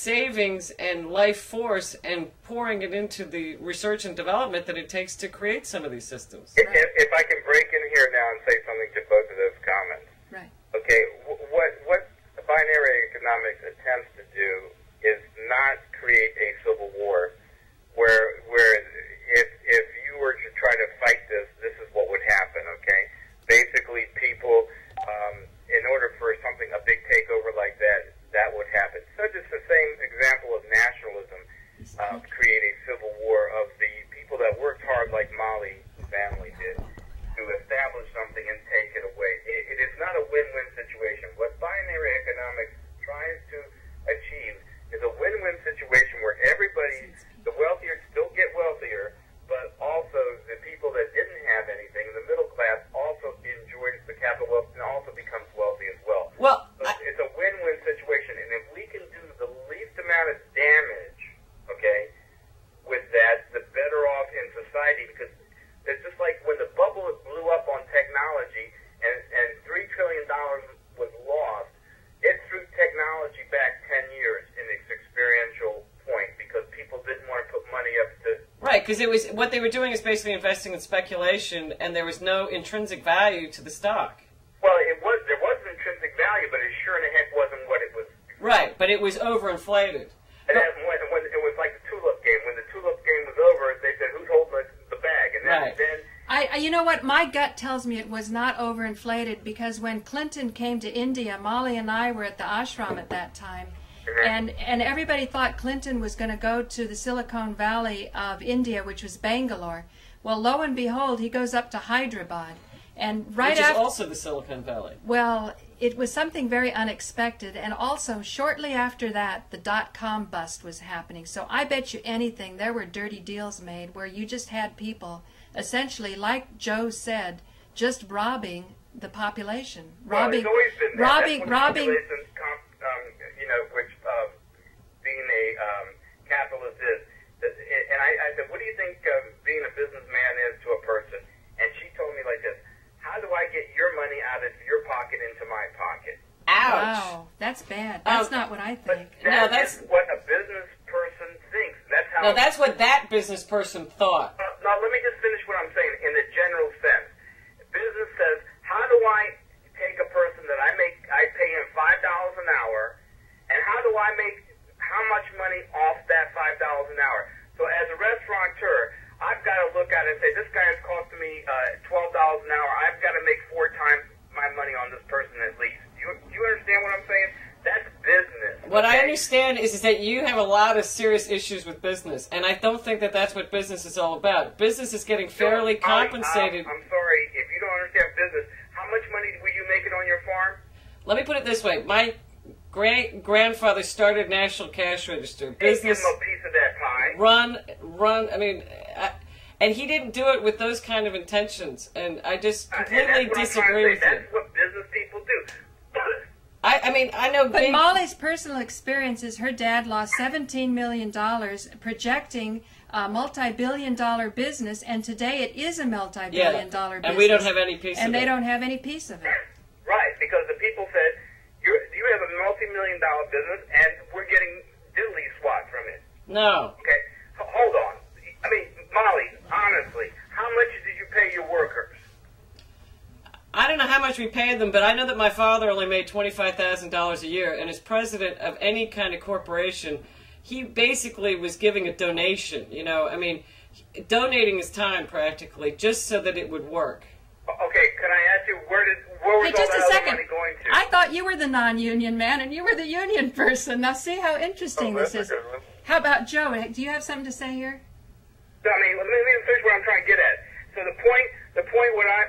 savings and life force and pouring it into the research and development that it takes to create some of these systems.
If I can break in here now and say something to both of those comments.
Right.
Okay, what binary economics attempts to do is not create a civil war where if you were to try to fight this is what would happen, okay? Basically, people, in order for something, a big takeover like that would happen. So just the same example of nationalism, create a civil war of the people that worked hard like Molly's family did to establish something and take it away. It is not a win-win situation. What binary economics tries to achieve is a win-win situation where everybody, the wealthier still get wealthier, but also the people that didn't have anything, the middle class, also enjoys the capital wealth and also becomes wealthy as well.
Well,
So it's a win-win situation, and if we can do the least amount of damage, okay, with that, the better off in society, because it's just like when the bubble blew up on technology and $3 trillion was lost, it threw technology back 10 years in its experiential point because people didn't want to put money up to...
right, because it was what they were doing is basically investing in speculation, and there was no intrinsic value to the stock.
Well, there was an intrinsic value, but it sure in the heck wasn't what it was.
Right, but it was overinflated.
And then when it was like the tulip game. When the tulip game was over, they said, who's holding the bag? And then,
Right.
You know what? My gut tells me it was not overinflated because when Clinton came to India, Molly and I were at the ashram at that time, and everybody thought Clinton was going to go to the Silicon Valley of India, which was Bangalore. Well, lo and behold, he goes up to Hyderabad, and right
Which is
after,
also the Silicon Valley.
well, it was something very unexpected, and also shortly after that, the dot-com bust was happening. So I bet you anything there were dirty deals made where you just had people essentially, like Joe said, just robbing the population, robbing,
well, it's always been that.
robbing,
That's
robbing.
Which being a capitalist is. And I said, what do you think being a businessman is to a person? And she told me like this: how do I get your money out of your pocket into my pocket?
Ouch.
Wow, that's bad. That's not what I think.
No, that's
what a business person thinks. That's how.
No, that's what that business person thought.
Now, let me just finish what I'm saying in the general sense. Business says, how do I take a person that I pay him $5 an hour, and how do I make how much money off that $5 an hour? So as a restaurateur, I've got to look at it and say, this guy is costing me $12 an hour. I've got to make 4 times my money on this person at least. Do you understand what I'm saying? That's business.
What I understand is that you have a lot of serious issues with business, and I don't think that that's what business is all about. Business is getting fairly compensated.
I'm sorry, if you don't understand business, how much money were you making on your farm?
Let me put it this way. My great-grandfather started National Cash Register. Business,
give him a piece of that pie.
I mean, and he didn't do it with those kind of intentions, and I just completely disagree with you.
That's what business people do.
I mean, I know.
But Molly's personal experience is her dad lost $17 million projecting a multi-billion-dollar business, and today it is a multi-billion-dollar business.
And we don't have any piece of it.
And they don't have any piece of it.
Right, because the people said, you have a multi-million-dollar business, and we're getting diddly swat from it.
No.
Okay, hold on. I mean, Molly, honestly, how much did you pay your workers?
I don't know how much we paid them, but I know that my father only made $25,000 a year, and as president of any kind of corporation, he basically was giving a donation, you know, I mean, donating his time practically, just so that it would work.
Okay, can I ask you, where was
Hey, just
all
a
that
second.
money going to?
I thought you were the non-union man, and you were the union person. Now see how interesting this is.
That's a good one.
How about Joe? Do you have something to say here?
I mean, let me finish what I'm trying to get at. So the point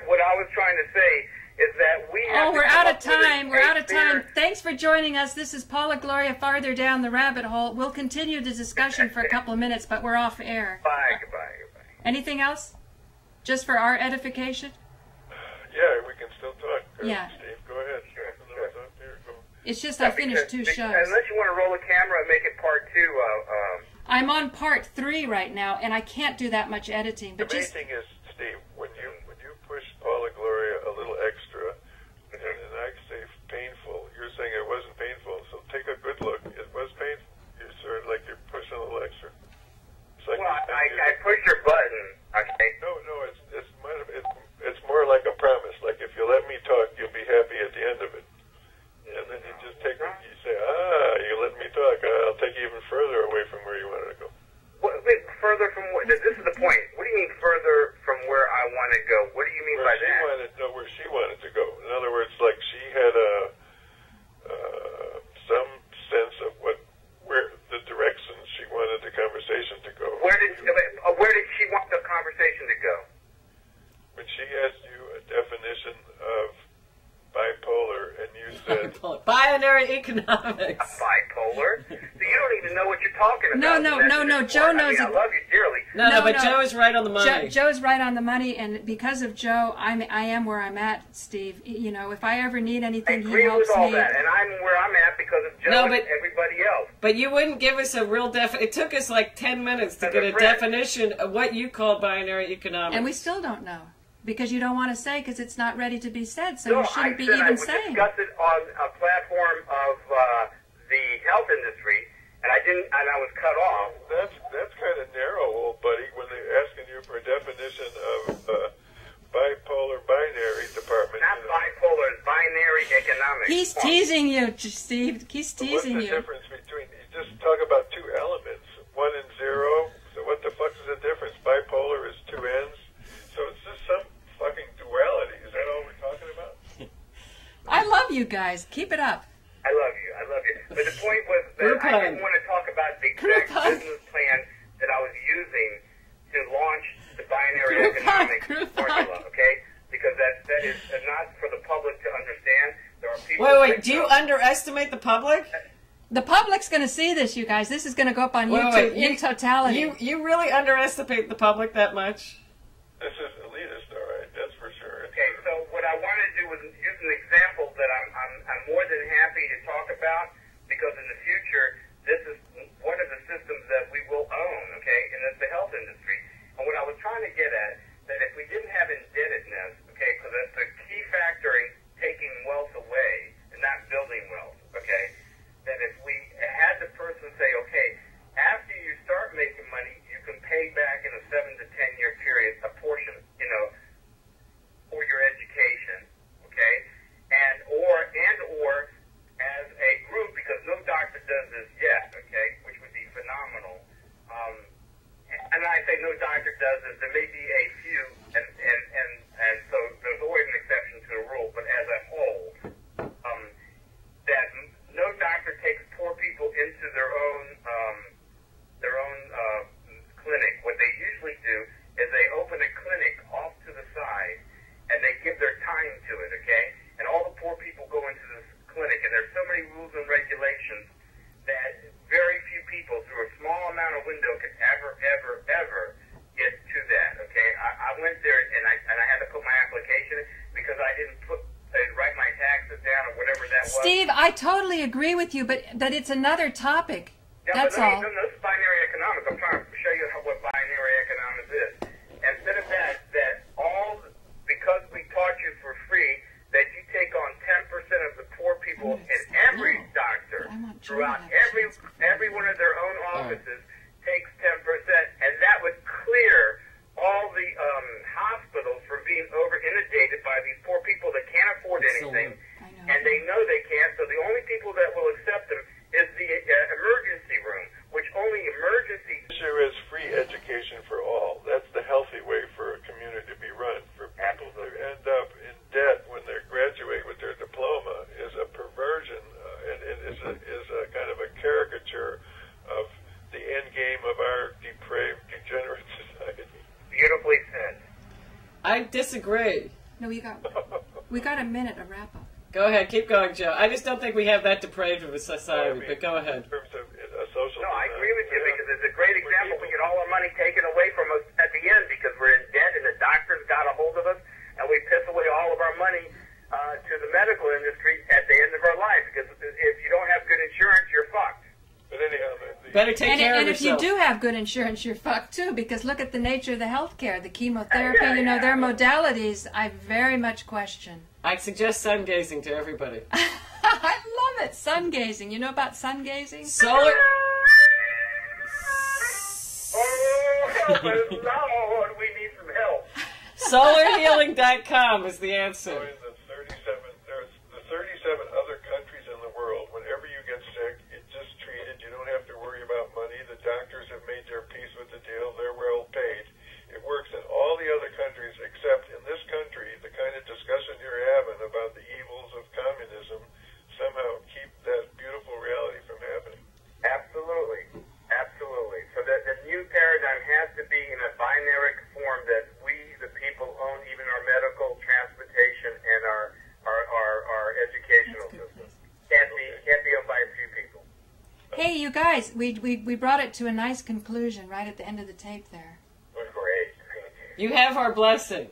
what I was trying to say is that we have
Oh,
to
we're
come
out of
up with
time. We're
a
out of time.
fair-
Thanks for joining us. This is Paula Gloria farther down the rabbit hole. We'll continue the discussion for a couple of minutes, but we're off air.
Goodbye.
Anything else? Just for our edification?
Yeah, we can still talk.
Yeah.
Steve, go ahead.
Sure.
Go.
It's just I finished 2 shows.
Unless you want to roll a camera and make it part 2.
I'm on part 3 right now, and I can't do that much editing.
The
But
main
just
thing is, Steve, when you push Paula Gloria a little extra, and I say painful, you're saying it wasn't painful, so take a good look. It was painful. You
push your button, okay?
No, it's more like a promise. Like if you let me talk, you'll be happy at the end of it. And then you just take it. You say, you let me talk. I'll take you even further away from where you wanted to go.
What, wait, further from what? This is the point. What do you mean further from where I want to go? What do you mean by that?
Where she wanted to go. In other words, like she had some sense of where the direction she wanted the conversation to go.
Where did she want the conversation to go?
When she asked you a definition of bipolar, and you said
binary economics.
Bipolar? So you don't even know what you're talking about.
No. Joe knows.
I love you dearly.
No, but Joe is right on the money.
Joe's right on the money, and because of Joe, I am where I'm at, Steve. You know, if I ever need anything, he helps me.
I agree with all that, and I'm where I'm at because of Joe and everybody else.
But you wouldn't give us a real it took us like 10 minutes to get a definition of what you call binary economics.
And we still don't know. Because you don't want to say, because it's not ready to be said, so
no,
you shouldn't be
I
even saying.
would discuss it on a platform of the health industry, and I was cut off.
That's kind of narrow, old buddy. When they're asking you for a definition of bipolar binary department.
Not bipolar, it's binary economics.
He's teasing you, Steve. He's teasing you.
What's the difference between? You just talk about two elements, 1 and 0. So what the fuck is the difference? Bipolar is two ends. So it's just some fucking duality. Is that all we're talking about?
I love you guys. Keep it up.
I love you. But the point was that I didn't want to talk about the exact business plan that I was using to launch the binary economics formula, okay? Because that is not for the public to understand. There are people.
Wait. Do you underestimate the public?
The public's going to see this, you guys. This is going to go up on YouTube in totality.
You really underestimate the public that much?
This is elitist, all right. That's for sure.
Okay, so what I wanted to do was use an example that I'm more than happy to talk about because in the future this is one of the systems that we will own. Okay, and it's the health industry. And what I was trying to get at that if we didn't have indebtedness, okay, because that's the key factor in taking wealth away and not building wealth. Okay, that if we had the person say, okay, after you start making money, you can pay back in a 7 to 10 year period a portion, for your education, okay, and or as a group, because no doctor does this yet, okay, which would be phenomenal. And I say no doctor does this. There may be a few, and so there's always an exception to the rule, but as a whole, that no doctor takes poor people into their own clinic. What they usually do is they open a clinic off to the side and they give their time to it, okay? And all the poor people go into this clinic, and there's so many rules and regulations that very few people through a small amount of window can ever get to that, okay? I went there and I had to put my application in because I didn't write my taxes down or whatever that was.
Steve, I totally agree with you, but it's another topic.
Yeah,
that's all.
No, this is binary economics. I'm trying to show you what binary economics is. Instead of that because we taught you for free, that you take on 10% of the poor people in every doctor throughout every one of their own offices takes 10%, and that would clear all the hospitals from being over-inundated by these poor people that can't afford anything, and they know they can't, so the only people that will accept them is the emergency room, which only emergency...
There is free education for all. That's the healthy way for a community to be run. For people to end up in debt when they graduate with their diploma is a perversion, and it is a kind of a caricature of the end game of our depraved, degenerate society.
Beautifully said.
I disagree.
No, we got a minute to wrap up.
Go ahead, keep going, Joe. I just don't think we have that depraved of a society, but go ahead.
In terms of a social...
No, I agree with you because it's a great example. We get all our money taken away from us at the end because we're in debt and the doctors got a hold of us and we piss away all of our money to the medical industry at the end of our life because if you don't have good insurance, you're fucked.
But anyhow,
better take care of yourself.
And if you do have good insurance, you're fucked too, because look at the nature of the healthcare, the chemotherapy, their modalities, I very much question.
I'd suggest sun gazing to everybody.
I love it, sun gazing. You know about sun gazing?
Solar...
Lord, we need some help.
Solarhealing.com is the answer.
There's the 37 other countries in the world. Whenever you get sick, it's just treated. You don't have to worry about money. The doctors have made their peace with the deal. They're well paid. It works in all the other countries, except in this country, the kind of discussion you're having about the evils of communism somehow keep that beautiful reality from happening.
Absolutely. Absolutely. So the new paradigm has to be in a binary form that we, the people, own even our medical, transportation, and our educational system. Can't be owned by a few people.
Hey, you guys, we brought it to a nice conclusion right at the end of the tape there.
Great.
You have our blessing.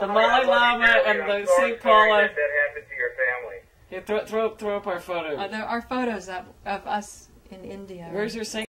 The
Well, I love you
Molly+Paula
dearly.
and
I'm
the
sorry
St. Paula.
that happened to your family.
Here, throw up our photos.
There are photos of us in India.
Where's your St.